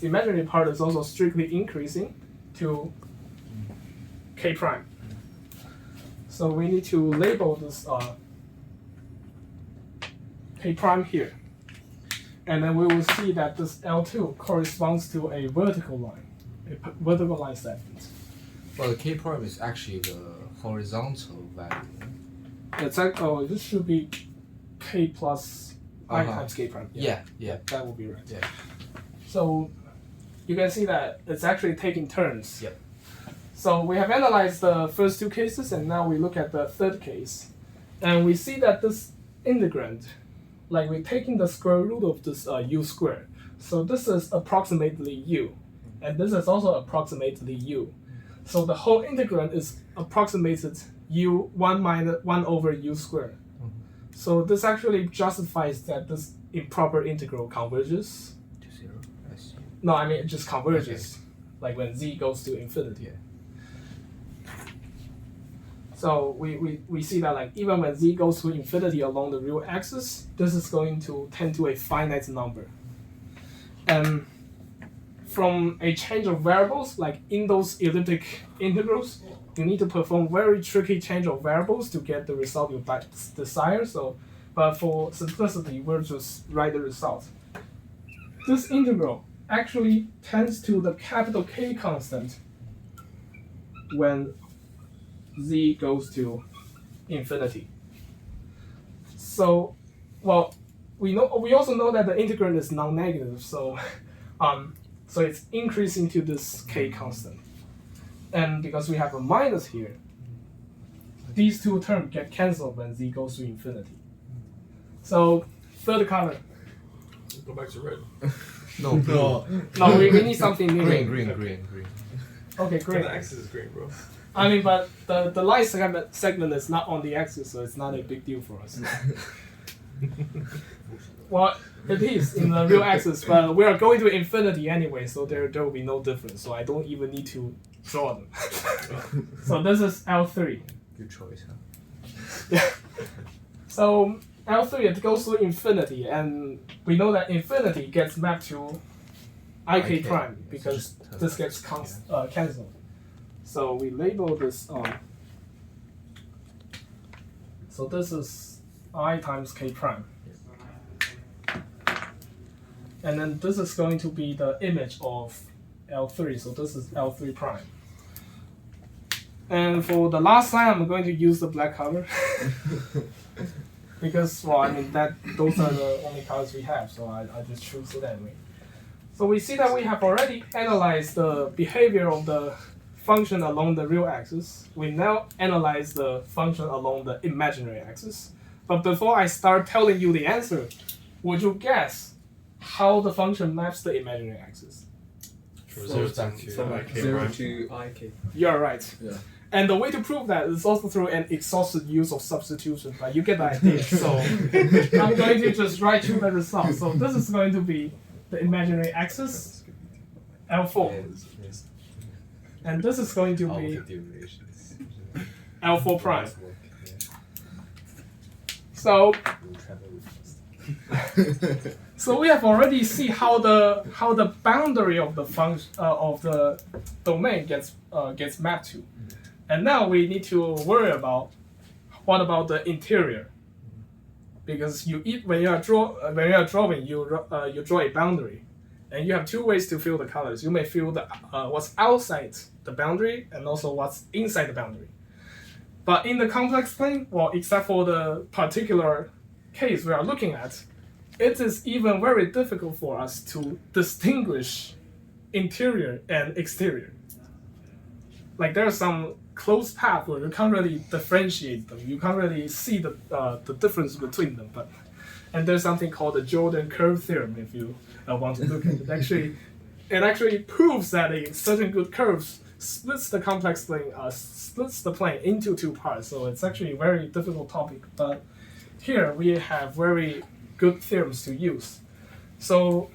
imaginary part is also strictly increasing to k prime. So we need to label this k prime here. And then we will see that this L2 corresponds to a vertical line segment. Well, the k prime is actually the horizontal value. It's like, oh, this should be k plus I Uh-huh. times k prime. Yeah, yeah. That will be right. Yeah. So you can see that it's actually taking turns. Yep. So we have analyzed the first two cases, and now we look at the third case. And we see that this integrand, like we're taking the square root of this u squared. So this is approximately u, and this is also approximately u. So the whole integrand is approximated u 1 over u squared. So this actually justifies that this improper integral converges. To 0, I see. No, I mean it just converges, like when z goes to infinity. Yeah. So we see that like even when z goes to infinity along the real axis, this is going to tend to a finite number. And from a change of variables, like in those elliptic integrals, you need to perform very tricky change of variables to get the result you desire. So, but for simplicity, we'll just write the result. This integral actually tends to the capital K constant when z goes to infinity. So, well, we also know that the integrand is non-negative, so so it's increasing to this k constant. And because we have a minus here, these two terms get cancelled when z goes to infinity. So third color. Go back to red. No, blue. No, we need something new. Green. Okay, great. The axis is green, bro. I mean, but the line segment is not on the axis, so it's not a big deal for us. Well, it is in the real axis, but we are going to infinity anyway, so there will be no difference. So I don't even need to draw them. So this is L3. Good choice, huh? Yeah. So L3 it goes to infinity, and we know that infinity gets mapped to ik prime because this gets cancelled. So we label this so this is I times k prime. And then this is going to be the image of L3, so this is L3 prime. And for the last line, I'm going to use the black color. Because, well, I mean, those are the only colors we have, so I just choose it anyway. So we see that we have already analyzed the behavior of the function along the real axis. We now analyze the function along the imaginary axis. But before I start telling you the answer, would you guess how the function maps the imaginary axis? From 0 to ik. You're right. Yeah. And the way to prove that is also through an exhaustive use of substitution, but you get the idea. So I'm going to just write you the result. So this is going to be the imaginary axis, L4. And this is going to be L4 prime. So so we have already seen how the boundary of the function of the domain gets mapped to, and now we need to worry about what about the interior, because when you are drawing you draw a boundary, and you have two ways to fill the colors. You may fill the what's outside the boundary and also what's inside the boundary. But in the complex plane, well, except for the particular case we are looking at, it is even very difficult for us to distinguish interior and exterior. Like there are some closed paths where you can't really differentiate them. You can't really see the difference between them. And there's something called the Jordan curve theorem. If you want to look at it, it actually proves that a certain good curve splits the complex plane, splits the plane into two parts. So it's actually a very difficult topic. But here we have very good theorems to use. So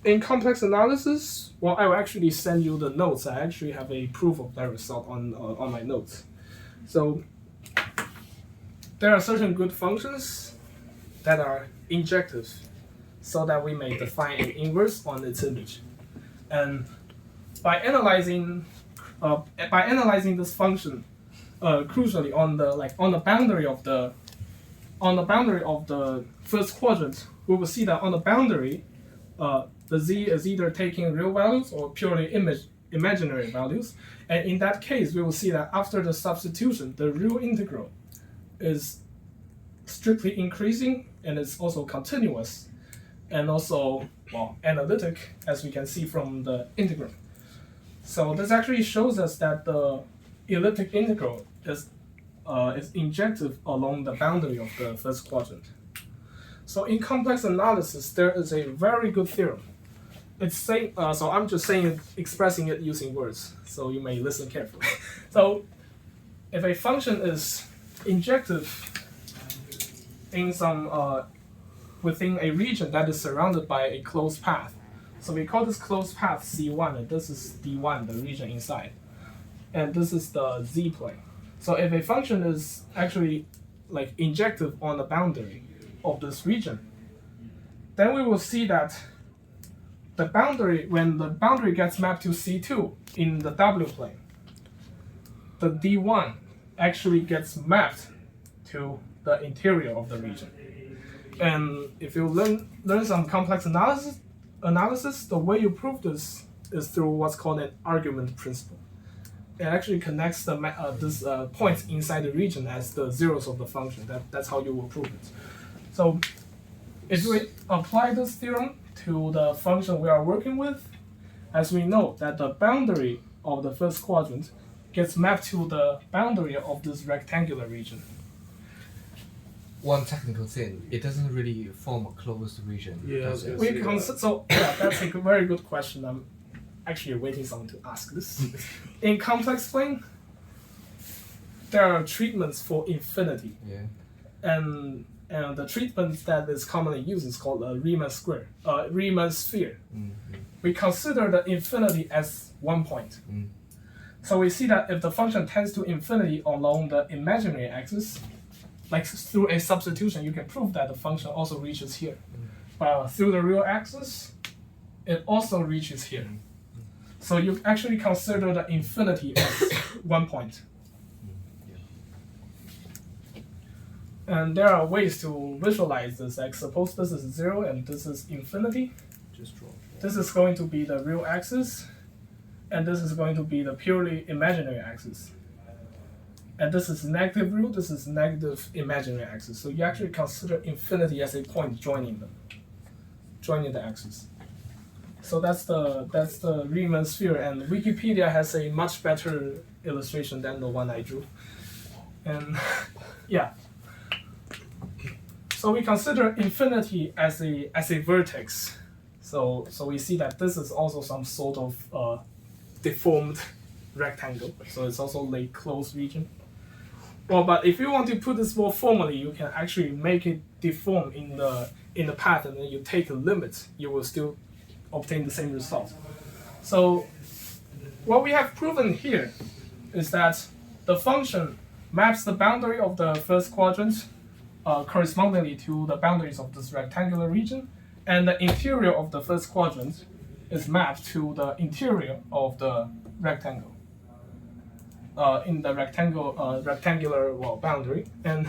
in complex analysis, well, I will actually send you the notes. I actually have a proof of that result on my notes. So there are certain good functions that are injective, so that we may define an inverse on its image. And by analyzing this function, crucially on the boundary of the first quadrant, we will see that on the boundary, the z is either taking real values or purely imaginary values. And in that case, we will see that after the substitution, the real integral is strictly increasing, and it's also continuous, and also, well, analytic, as we can see from the integral. So this actually shows us that the elliptic integral is injective along the boundary of the first quadrant. So in complex analysis, there is a very good theorem. It's saying, so I'm just saying it, expressing it using words, so you may listen carefully. So if a function is injective in some within a region that is surrounded by a closed path, so we call this closed path C1, and this is D1, the region inside, and this is the z-plane. So if a function is actually like injective on the boundary of this region, then we will see that the boundary, when the boundary gets mapped to C2 in the W plane, the D1 actually gets mapped to the interior of the region. And if you learn some complex analysis, the way you prove this is through what's called an argument principle. It actually connects the this points inside the region as the zeros of the function. That's how you will prove it. So if we apply this theorem to the function we are working with, as we know that the boundary of the first quadrant gets mapped to the boundary of this rectangular region. One technical thing, it doesn't really form a closed region. Yes, does it? yes. So yeah, that's a very good question. I'm actually waiting someone to ask this. In complex plane, there are treatments for infinity. Yeah. And the treatment that is commonly used is called a Riemann square, Riemann sphere. Mm-hmm. We consider the infinity as one point. Mm. So we see that if the function tends to infinity along the imaginary axis, like through a substitution, you can prove that the function also reaches here. But through the real axis, it also reaches here. So you actually consider the infinity as one point. And there are ways to visualize this. Like suppose this is 0 and this is infinity. Just draw. This is going to be the real axis, and this is going to be the purely imaginary axis. And this is negative real, this is negative imaginary axis. So you actually consider infinity as a point joining them, joining the axis. So that's the Riemann sphere, and Wikipedia has a much better illustration than the one I drew. And yeah. So we consider infinity as a vertex. So we see that this is also some sort of deformed rectangle. So it's also a closed region. Well, but if you want to put this more formally, you can actually make it deform in the path, and then you take a limit, you will still obtain the same result. So what we have proven here is that the function maps the boundary of the first quadrant correspondingly to the boundaries of this rectangular region, and the interior of the first quadrant is mapped to the interior of the rectangle. In the rectangular boundary. And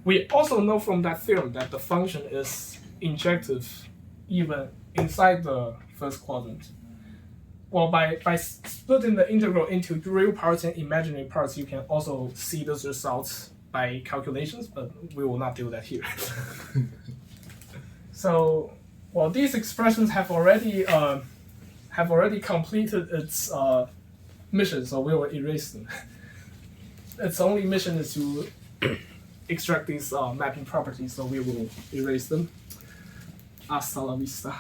we also know from that theorem that the function is injective even inside the first quadrant. Well, by splitting the integral into real parts and imaginary parts, you can also see those results by calculations, but we will not do that here. So, well, these expressions have already completed its mission, so we will erase them. Its only mission is to extract these mapping properties, so we will erase them. Hasta la vista.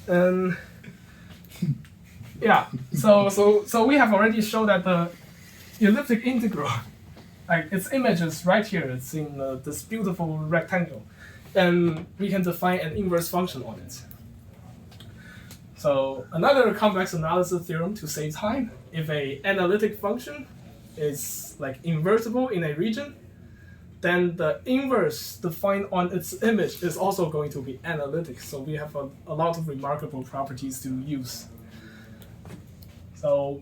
And yeah, so we have already shown that the elliptic integral, like its image is right here. It's in this beautiful rectangle, and we can define an inverse function on it. So another complex analysis theorem to save time: if an analytic function is like invertible in a region, then the inverse defined on its image is also going to be analytic. So we have a lot of remarkable properties to use. So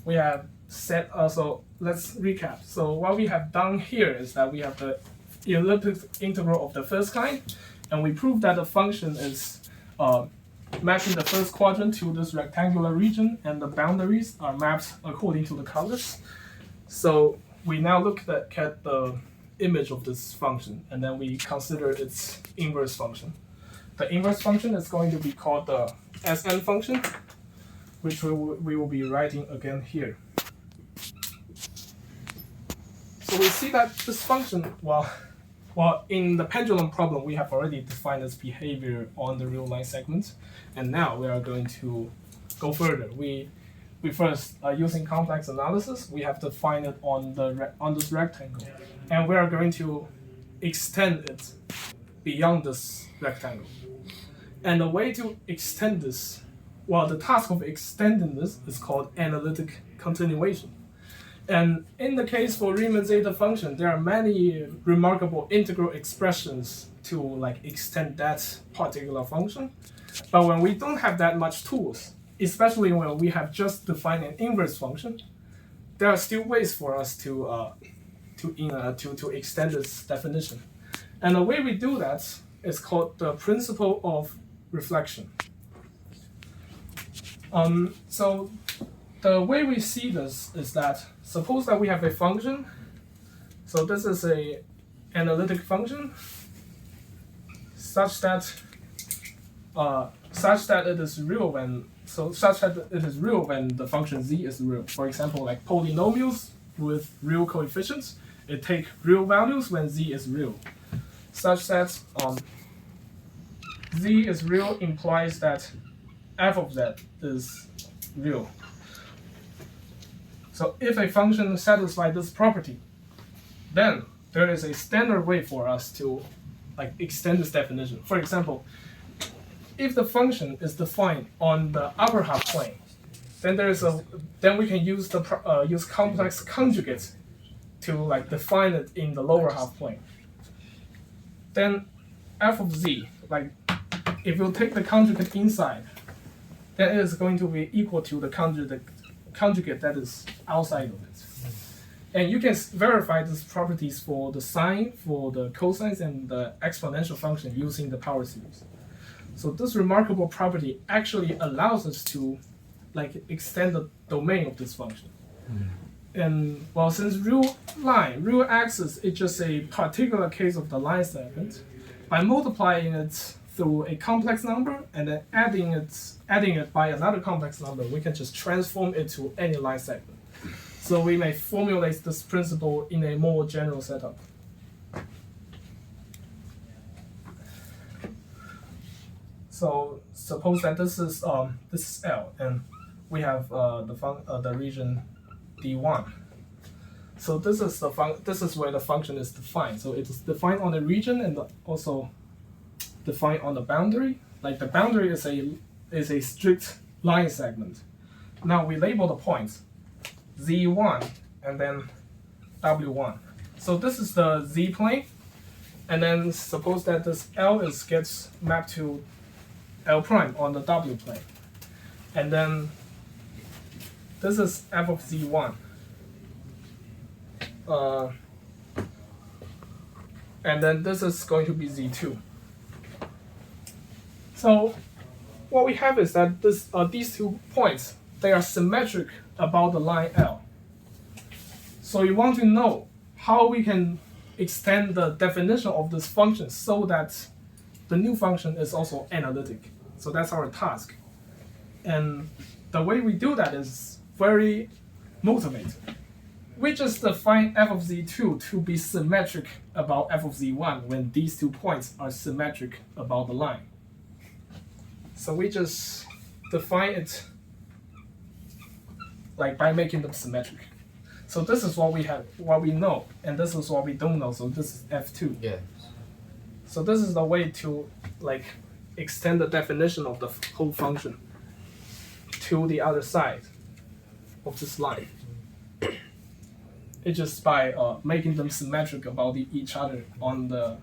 we have set, so let's recap. So what we have done here is that we have the elliptic integral of the first kind, and we proved that the function is matching the first quadrant to this rectangular region, and the boundaries are mapped according to the colors. So we now look at the image of this function, and then we consider its inverse function. The inverse function is going to be called the Sn function, which we will be writing again here. So we see that this function, well, in the pendulum problem, we have already defined its behavior on the real line segment, and now we are going to go further. We first, using complex analysis, we have defined it on this rectangle, and we are going to extend it beyond this rectangle. And the way to extend this, well, the task of extending this is called analytic continuation. And in the case for Riemann zeta function, there are many remarkable integral expressions to like extend that particular function. But when we don't have that much tools, especially when we have just defined an inverse function, there are still ways for us to extend this definition. And the way we do that is called the principle of reflection. So the way we see this is that suppose that we have a function. So this is a analytic function such that it is real when the function z is real. For example, like polynomials with real coefficients, it take real values when z is real. Such that z is real implies that f of z is real. So if a function satisfies this property, then there is a standard way for us to like extend this definition. For example, if the function is defined on the upper half plane, then we can use use complex conjugates to like define it in the lower half plane. Then f of z, like if you take the conjugate inside, then it is going to be equal to the conjugate that is outside of it. And you can verify these properties for the sine, for the cosines, and the exponential function using the power series. So this remarkable property actually allows us to like extend the domain of this function. And well, since real axis is just a particular case of the line segment, by multiplying it through a complex number and then adding it by another complex number, we can just transform it to any line segment. So we may formulate this principle in a more general setup. So suppose that this is L, and we have the region D1. So this is where the function is defined. So it is defined on the region and also defined on the boundary. Like the boundary is a strict line segment. Now we label the points Z1 and then W1. So this is the Z plane, and then suppose that this L gets mapped to L prime on the W plane, and then this is f of Z1. And then this is going to be Z2. So what we have is that these 2 points, they are symmetric about the line L. So you want to know how we can extend the definition of this function so that the new function is also analytic. So that's our task. And the way we do that is very motivating. We just define f of z2 to be symmetric about f of z1 when these 2 points are symmetric about the line. So we just define it like by making them symmetric. So this is what we know, and this is what we don't know. So this is f2. Yeah. So this is the way to like extend the definition of the whole function to the other side of this line. It's just by making them symmetric about each other on the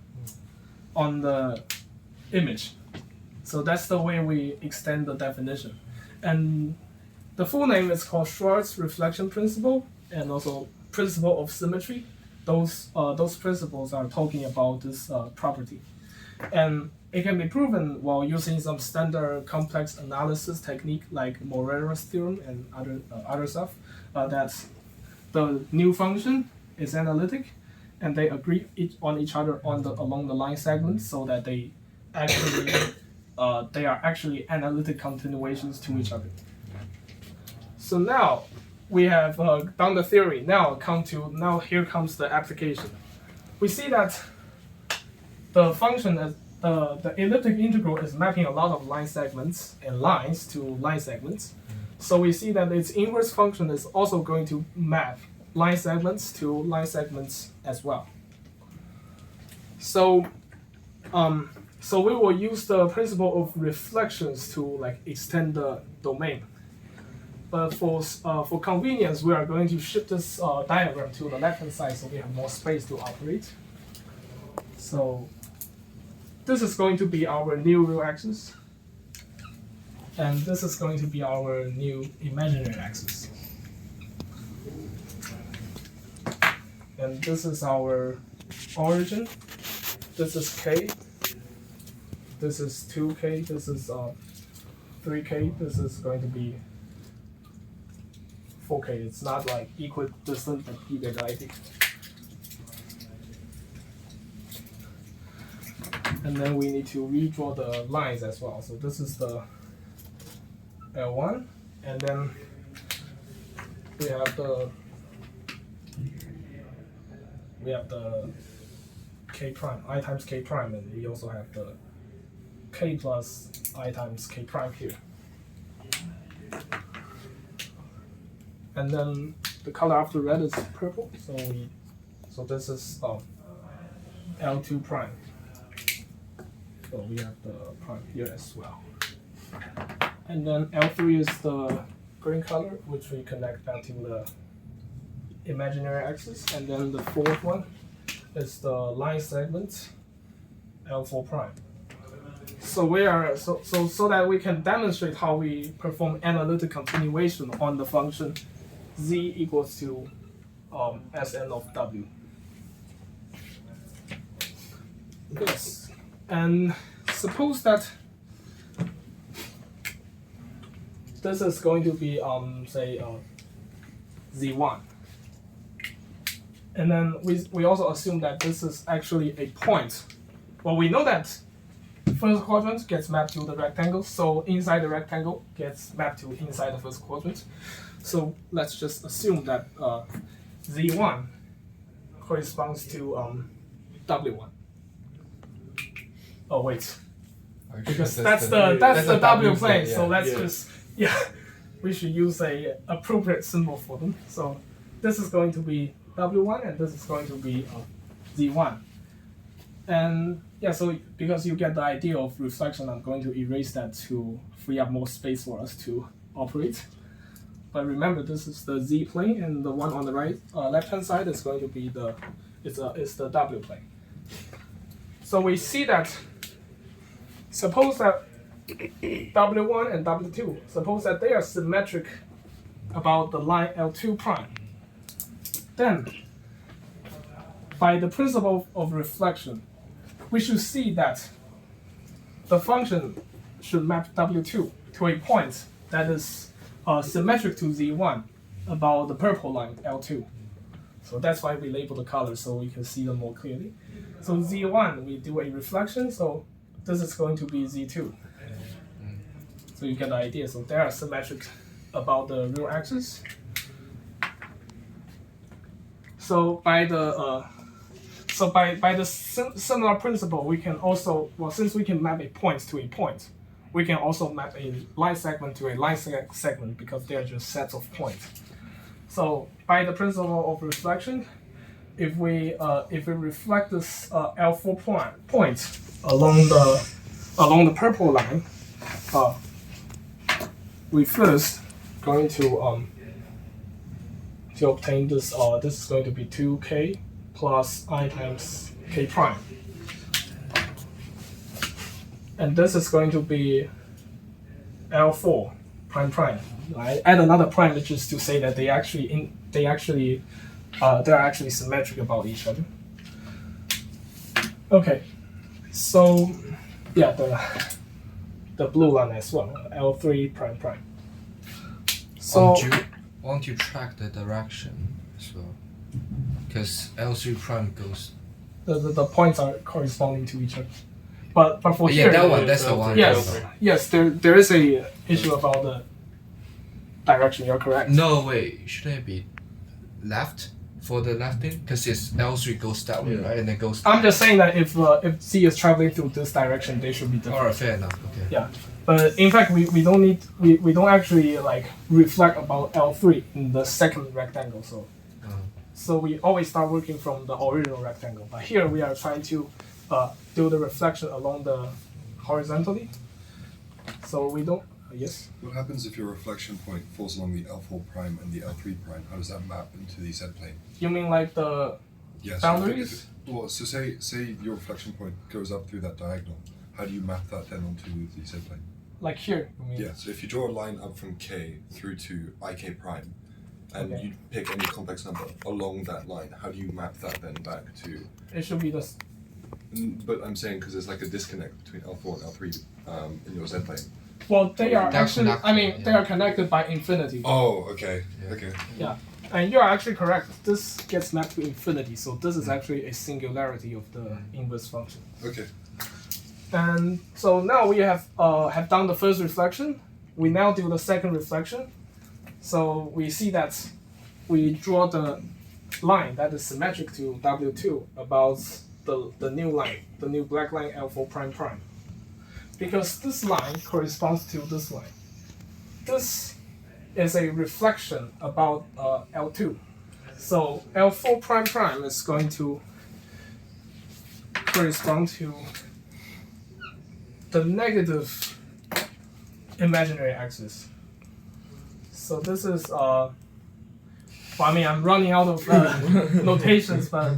image. So that's the way we extend the definition. And the full name is called Schwarz reflection principle and also principle of symmetry. Those principles are talking about this property. And it can be proven while using some standard complex analysis technique like Morera's theorem and other stuff that the new function is analytic, and they agree on each other along the line segments, so that they are actually analytic continuations to each other. So now we have done the theory. Now here comes the application. We see that the function is the elliptic integral is mapping a lot of line segments and lines to line segments. So we see that its inverse function is also going to map line segments to line segments as well. So we will use the principle of reflections to extend the domain. But for convenience, we are going to shift this diagram to the left-hand side so we have more space to operate. So this is going to be our new real axis, and this is going to be our new imaginary axis. And this is our origin. This is k. This is 2k. This is 3k. This is going to be 4k. It's not equidistant, but you get the idea. And then we need to redraw the lines as well. So this is the L1, and then we have the k prime, I times k prime, and we also have the k plus I times k prime here. And then the color after red is purple, so this is L2 prime. So we have the prime here as well. And then L3 is the green color, which we connect back to the imaginary axis. And then the fourth one is the line segment, L4 prime. So so that we can demonstrate how we perform analytic continuation on the function z equals to Sn of w. Yes. And suppose that this is going to be say z1, and then we also assume that this is actually a point. Well, we know that first quadrant gets mapped to the rectangle, so inside the rectangle gets mapped to inside the first quadrant. So let's just assume that z1 corresponds to w1. Oh wait, because that's the W plane. So let's just we should use a appropriate symbol for them. So this is going to be W1, and this is going to be Z1. And so because you get the idea of reflection, I'm going to erase that to free up more space for us to operate. But remember, this is the Z plane, and the one on the right, left-hand side is going to be the W plane. So we see that. Suppose that W1 and W2, suppose that they are symmetric about the line L2 prime. Then, by the principle of reflection, we should see that the function should map W2 to a point that is symmetric to Z1 about the purple line L2. So that's why we label the colors so we can see them more clearly. So Z1, we do a reflection, so this is going to be Z2. So you get the idea. So they are symmetric about the real axis. So by the similar principle, we can also, since we can map a point to a point, we can also map a line segment to a line segment because they are just sets of points. So by the principle of reflection, if we reflect this L4 point along the purple line, we first going to obtain this. This is going to be 2k plus I times k prime, and this is going to be L4 prime prime. I add another prime just to say that they're actually symmetric about each other. Okay, so Yeah, the blue line as well, L3 prime prime. So want you track the direction as well? Because L3 prime goes. the points are corresponding to each other. But for Yeah, here, that one. That's the one. yes, there is a issue about the direction. You're correct. No, wait. Shouldn't it be left for the left thing? Because it's L3 goes that way, right? And then goes. I'm just saying that if Z is traveling through this direction, they should be different. Alright, fair enough. Okay. Yeah, but in fact, we don't actually like reflect about L3 in the second rectangle. So we always start working from the original rectangle. But here we are trying to do the reflection along the horizontally. So we don't. Yes. What happens if your reflection point falls along the L4 prime and the L3 prime? How does that map into the Z plane? You mean like the Yes. boundaries? Well, so say your reflection point goes up through that diagonal. How do you map that then onto the Z plane? Like here? You mean? Yeah. So if you draw a line up from K through to IK prime, and Okay. you pick any complex number along that line, how do you map that then back to? It should be this. But I'm saying because there's like a disconnect between L4 and L3 in your Z plane. Well, they are They're actually. I mean, connected, they are connected by infinity. Oh, okay. Yeah. Okay. Yeah, and you are actually correct. This gets mapped to infinity, so this is actually a singularity of the inverse function. Okay. And so now we have done the first reflection. We now do the second reflection. So we see that we draw the line that is symmetric to W2 about the new line, the new black line L4 prime prime. Because this line corresponds to this line. This is a reflection about L2. So L4 prime prime is going to correspond to the negative imaginary axis. So this is well, I mean, I'm running out of notations, but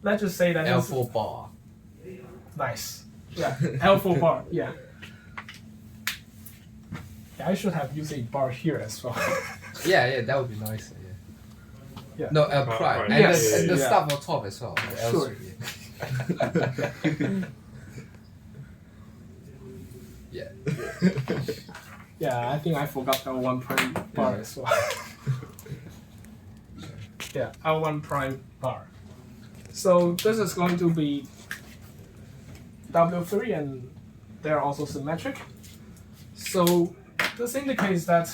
let's just say that L4 bar. Nice. Yeah, L4 bar. Yeah. Yeah, I should have used a bar here as well. Yeah, that would be nicer. Yeah. Yeah. No, L prime. And Yes. the, and the Yeah. stuff on top as well. The Sure. L3, yeah. Yeah, I think I forgot L1 prime bar as well. Yeah, L1 prime bar. So this is going to be W3 and they're also symmetric. So this indicates that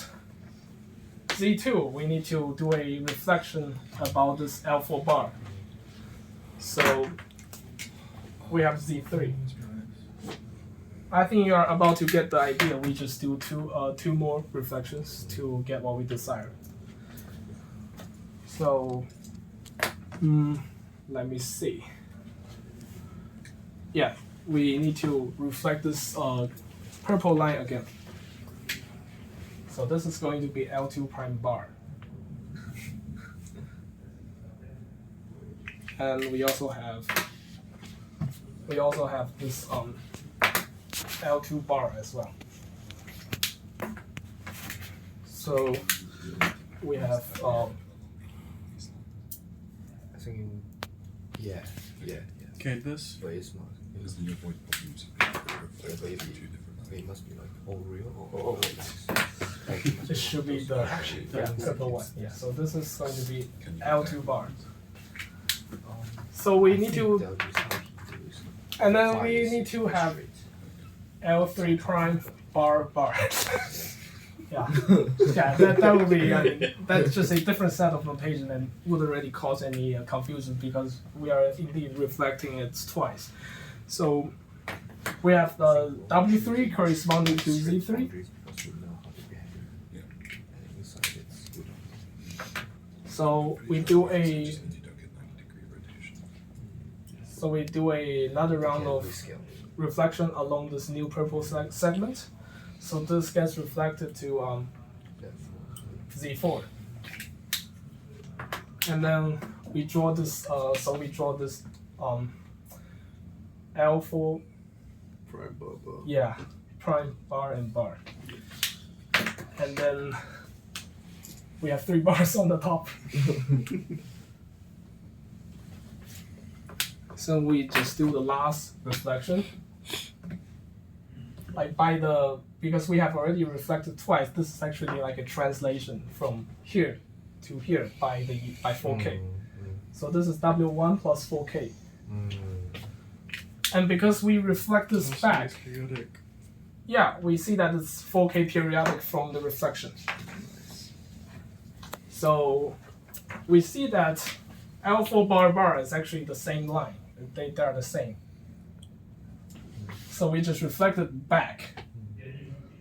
Z2, we need to do a reflection about this L4 bar. So we have Z3. I think you are about to get the idea. We just do two more reflections to get what we desire. So let me see. Yeah, we need to reflect this purple line again. So this is going to be L2 prime bar. And we also have this L2 bar as well. So we have I think. Yeah. Okay, this. But it's not. Because then you avoid problems. It must be like all real or this should be the purple one. Yeah. So this is going to be L2 bar. So we need to, and then we need to have L3 prime bar bar. Yeah, that would be. I mean, that's just a different set of notation and wouldn't really cause any confusion because we are indeed reflecting it twice. So we have the W3 corresponding to Z3. So we do another round of reflection along this new purple segment. So this gets reflected to Z4. And then we draw this L4 Prime bar. yeah, prime bar and bar. And then we have 3 bars on the top. So we just do the last reflection. like because we have already reflected twice, this is actually like a translation from here to here by 4K. So this is W1 plus 4K. And because we reflect this back, Periodic. yeah, we see that it's 4K periodic from the reflection. So we see that L4 bar is actually the same line. They are the same. So we just reflect it back.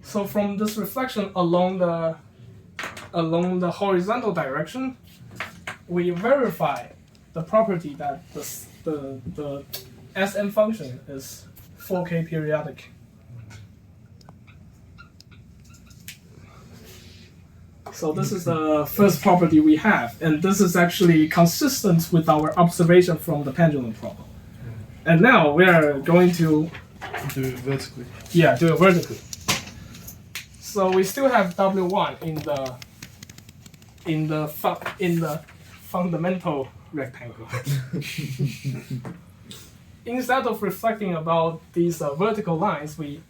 So from this reflection along the horizontal direction, we verify the property that the Sm function is 4K periodic. So this is the first property we have, and this is actually consistent with our observation from the pendulum problem. And now we are going to Do it vertically. do it vertically. So we still have W1 in the fundamental rectangle. Instead of reflecting about these vertical lines, we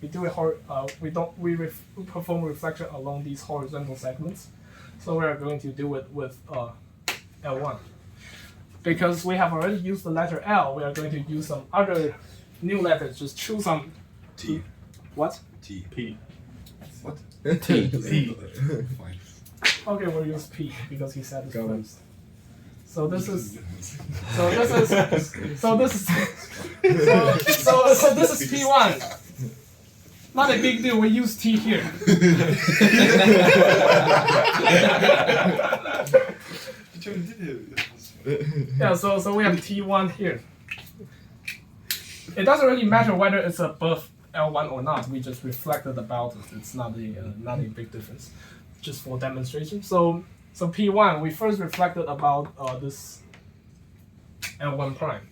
perform reflection along these horizontal segments. So we are going to do it with L1. Because we have already used the letter L, we are going to use some other new letters. Just choose some. T. What? T. P. What? T. P. Fine. Okay, we'll use P because he said it Got it. first. So this is so this is P1. Not a big deal. We use T here. Yeah. So we have T1 here. It doesn't really matter whether it's above L1 or not. We just reflected about it. It's not a big difference. Just for demonstration. So P1, we first reflected about this L1 prime.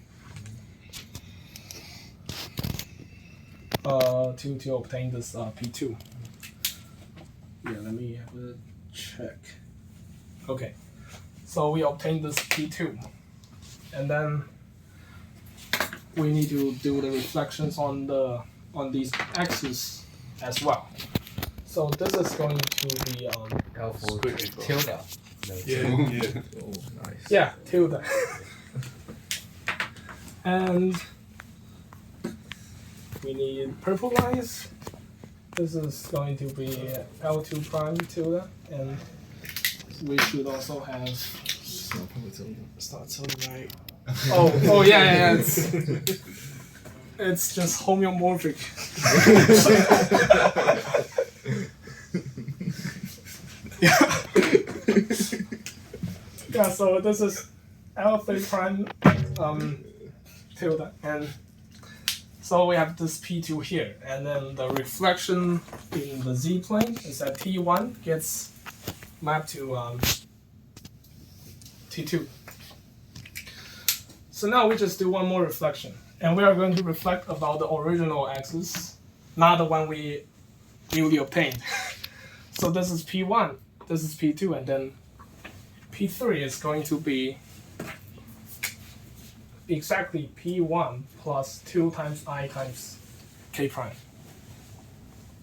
To obtain this P2. Yeah, let me have a check. Okay, so we obtained this P2, and then we need to do the reflections on these axes as well. So this is going to be L4 Quick. tilde. Yeah. Oh, nice. yeah, tilde. And we need purple lines. This is going to be L2 prime tilde, and we should also have. Start telling right. Oh yeah. It's just homeomorphic. Yeah. So this is L3 prime tilde, and so we have this P2 here, and then the reflection in the Z plane is that T1 gets mapped to T2. So now we just do one more reflection, and we are going to reflect about the original axis, not the one we newly obtained. So this is P1, this is P2, and then P3 is going to be exactly P1 plus 2 times I times K prime.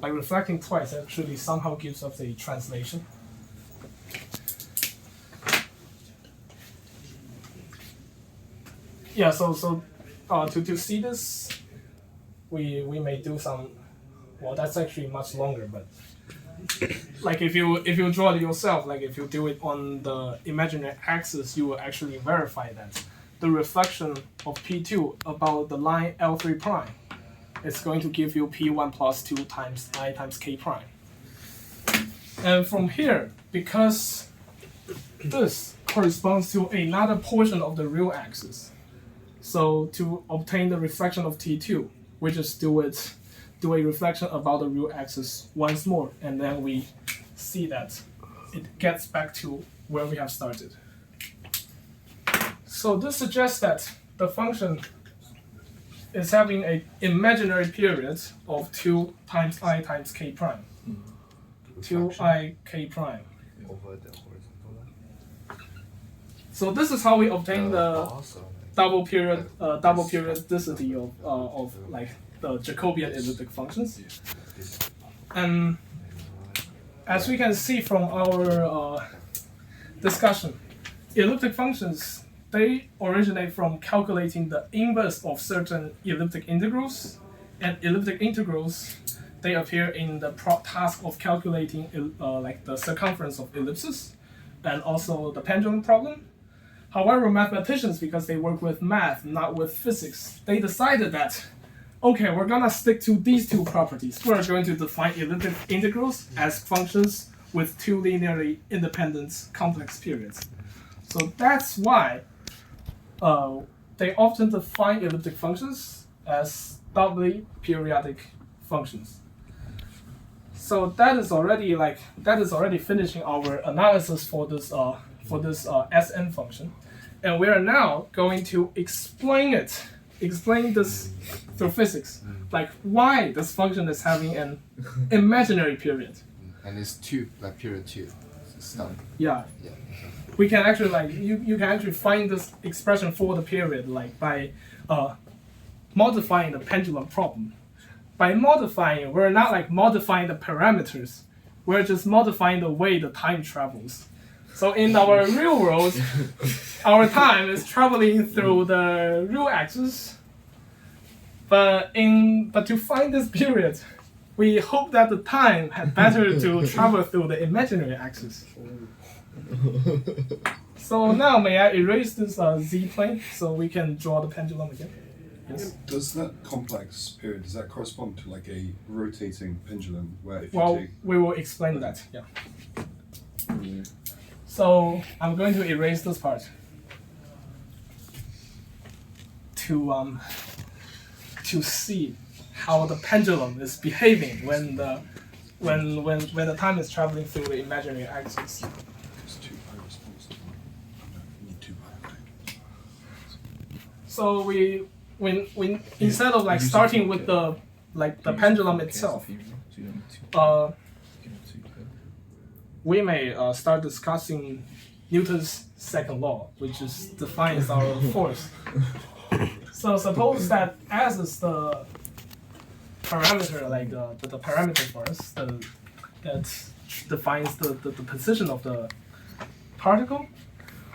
By reflecting twice, actually somehow gives us a translation. Yeah, so to see this, we may do some. Well, that's actually much longer, but like if you draw it yourself, like if you do it on the imaginary axis, you will actually verify that the reflection of P2 about the line L3 prime is going to give you P1 plus 2 times I times K prime. And from here, because this corresponds to another portion of the real axis, so to obtain the reflection of T2, we just do a reflection about the real axis once more, and then we see that it gets back to where we have started. So this suggests that the function is having an imaginary period of 2 times I times K prime. 2I K prime. Over the horizontal line. So this is how we obtain the Also, double periodicity of like the Jacobian elliptic functions. And as we can see from our discussion, elliptic functions, they originate from calculating the inverse of certain elliptic integrals, and elliptic integrals, they appear in the task of calculating like the circumference of ellipses, and also the pendulum problem. However, mathematicians, because they work with math, not with physics, they decided that, okay, we're gonna stick to these two properties. We're going to define elliptic integrals as functions with two linearly independent complex periods. So that's why they often define elliptic functions as doubly periodic functions. So that is already finishing our analysis for this Sn function, and we are now going to explain this through physics, like why this function is having an imaginary period. And it's two, like period 2. Stop. Yeah. We can actually you can actually find this expression for the period by modifying the pendulum problem. By modifying, we're not modifying the parameters. We're just modifying the way the time travels. So in our real world, our time is traveling through the real axis. But to find this period, we hope that the time had better to travel through the imaginary axis. So now may I erase this z-plane so we can draw the pendulum again? Yes. Does that complex period, does that correspond to like a rotating pendulum where if Well, you take... we will explain that, yeah. So I'm going to erase this part to see how the pendulum is behaving when the time is traveling through the imaginary axis. It's 2π response. No, you need 2π. So when instead of starting with the pendulum itself, we may start discussing Newton's second law, which defines our force. So suppose that S is the parameter, the parameter force that defines the position of the particle.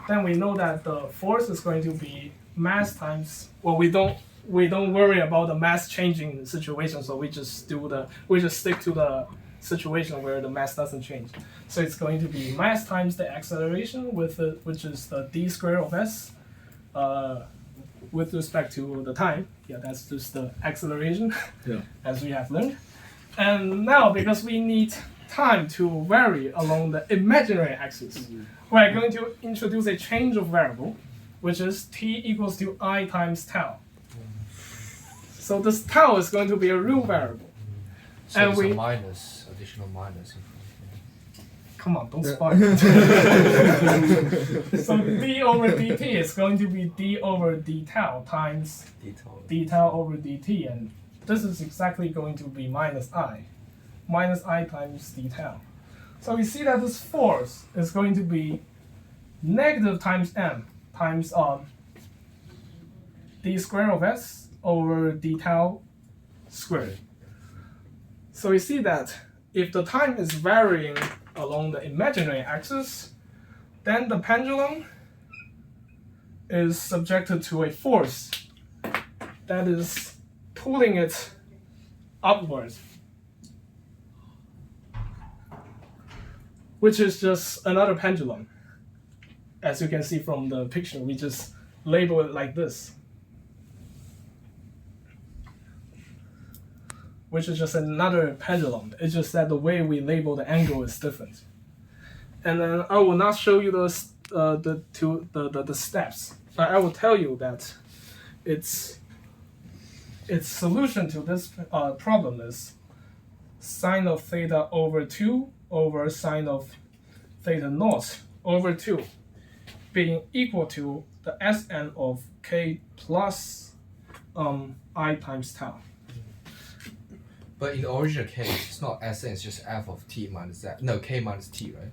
Then we know that the force is going to be mass times. Well, we don't worry about the mass changing situation, so we just stick to the situation where the mass doesn't change. So it's going to be mass times the acceleration which is the d squared of s with respect to the time. Yeah, that's just the acceleration, as we have learned. And now, because we need time to vary along the imaginary axis, we're going to introduce a change of variable, which is t equals to I times tau. So this tau is going to be a real variable. So and there's a additional minus in front. Come on, don't spoil it. So d over dt is going to be d over d tau times d tau over dt, and this is exactly going to be minus I times d tau. So we see that this force is going to be negative times m times d squared of s over d tau squared. So we see that if the time is varying along the imaginary axis, then the pendulum is subjected to a force that is pulling it upwards, which is just another pendulum. As you can see from the picture, we just label it like this, which is just another pendulum. It's just that the way we label the angle is different. And then I will not show you the steps, but I will tell you that its solution to this problem is sine of theta over 2 over sine of theta naught over 2 being equal to the Sn of k plus I times tau. But in the original case, it's not Sn, it's just f of t minus that. No, k minus t, right?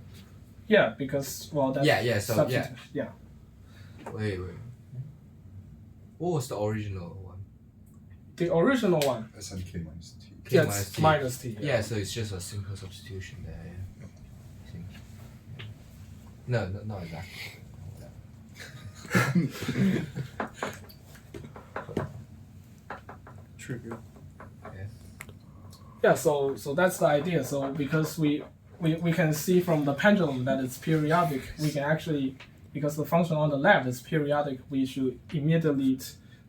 Yeah, because, well, that's substitute. Yeah. Wait. What was the original one? The original one, SNK minus T. K yeah, minus it's T. minus T. Yeah, so it's just a simple substitution there. Yeah. I think. No, not exactly. Trivial. Yeah, so that's the idea. So because we can see from the pendulum that it's periodic, we can actually, because the function on the left is periodic, we should immediately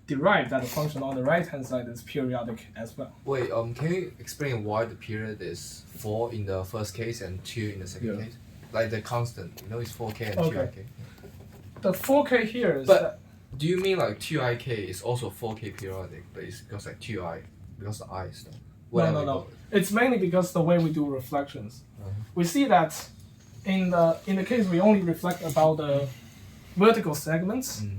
derive that the function on the right hand side is periodic as well. Wait, can you explain why the period is 4 in the first case and 2 in the second Yeah. case? Like the constant, it's 4k and Okay. 2ik. The 4k here is But- that, Do you mean like 2ik is also 4k periodic, but it's because like 2i, because the i is there? no. It's mainly because the way we do reflections. Uh-huh. We see that in the case we only reflect about the vertical segments. Mm.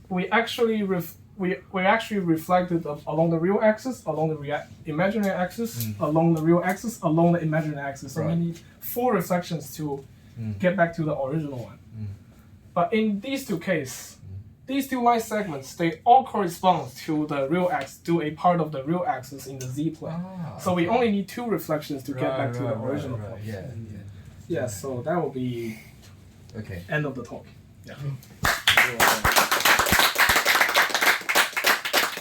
We actually reflected along the real axis, along the imaginary axis, along the real axis, along the imaginary axis. So we Right. need 4 reflections to get back to the original one. But in these two cases, these two line segments, they all correspond to the real axis, to a part of the real axis in the z plane. So we only need 2 reflections to get back to the original point. Yeah. Yeah, so that will be Okay. end of the talk. Yeah.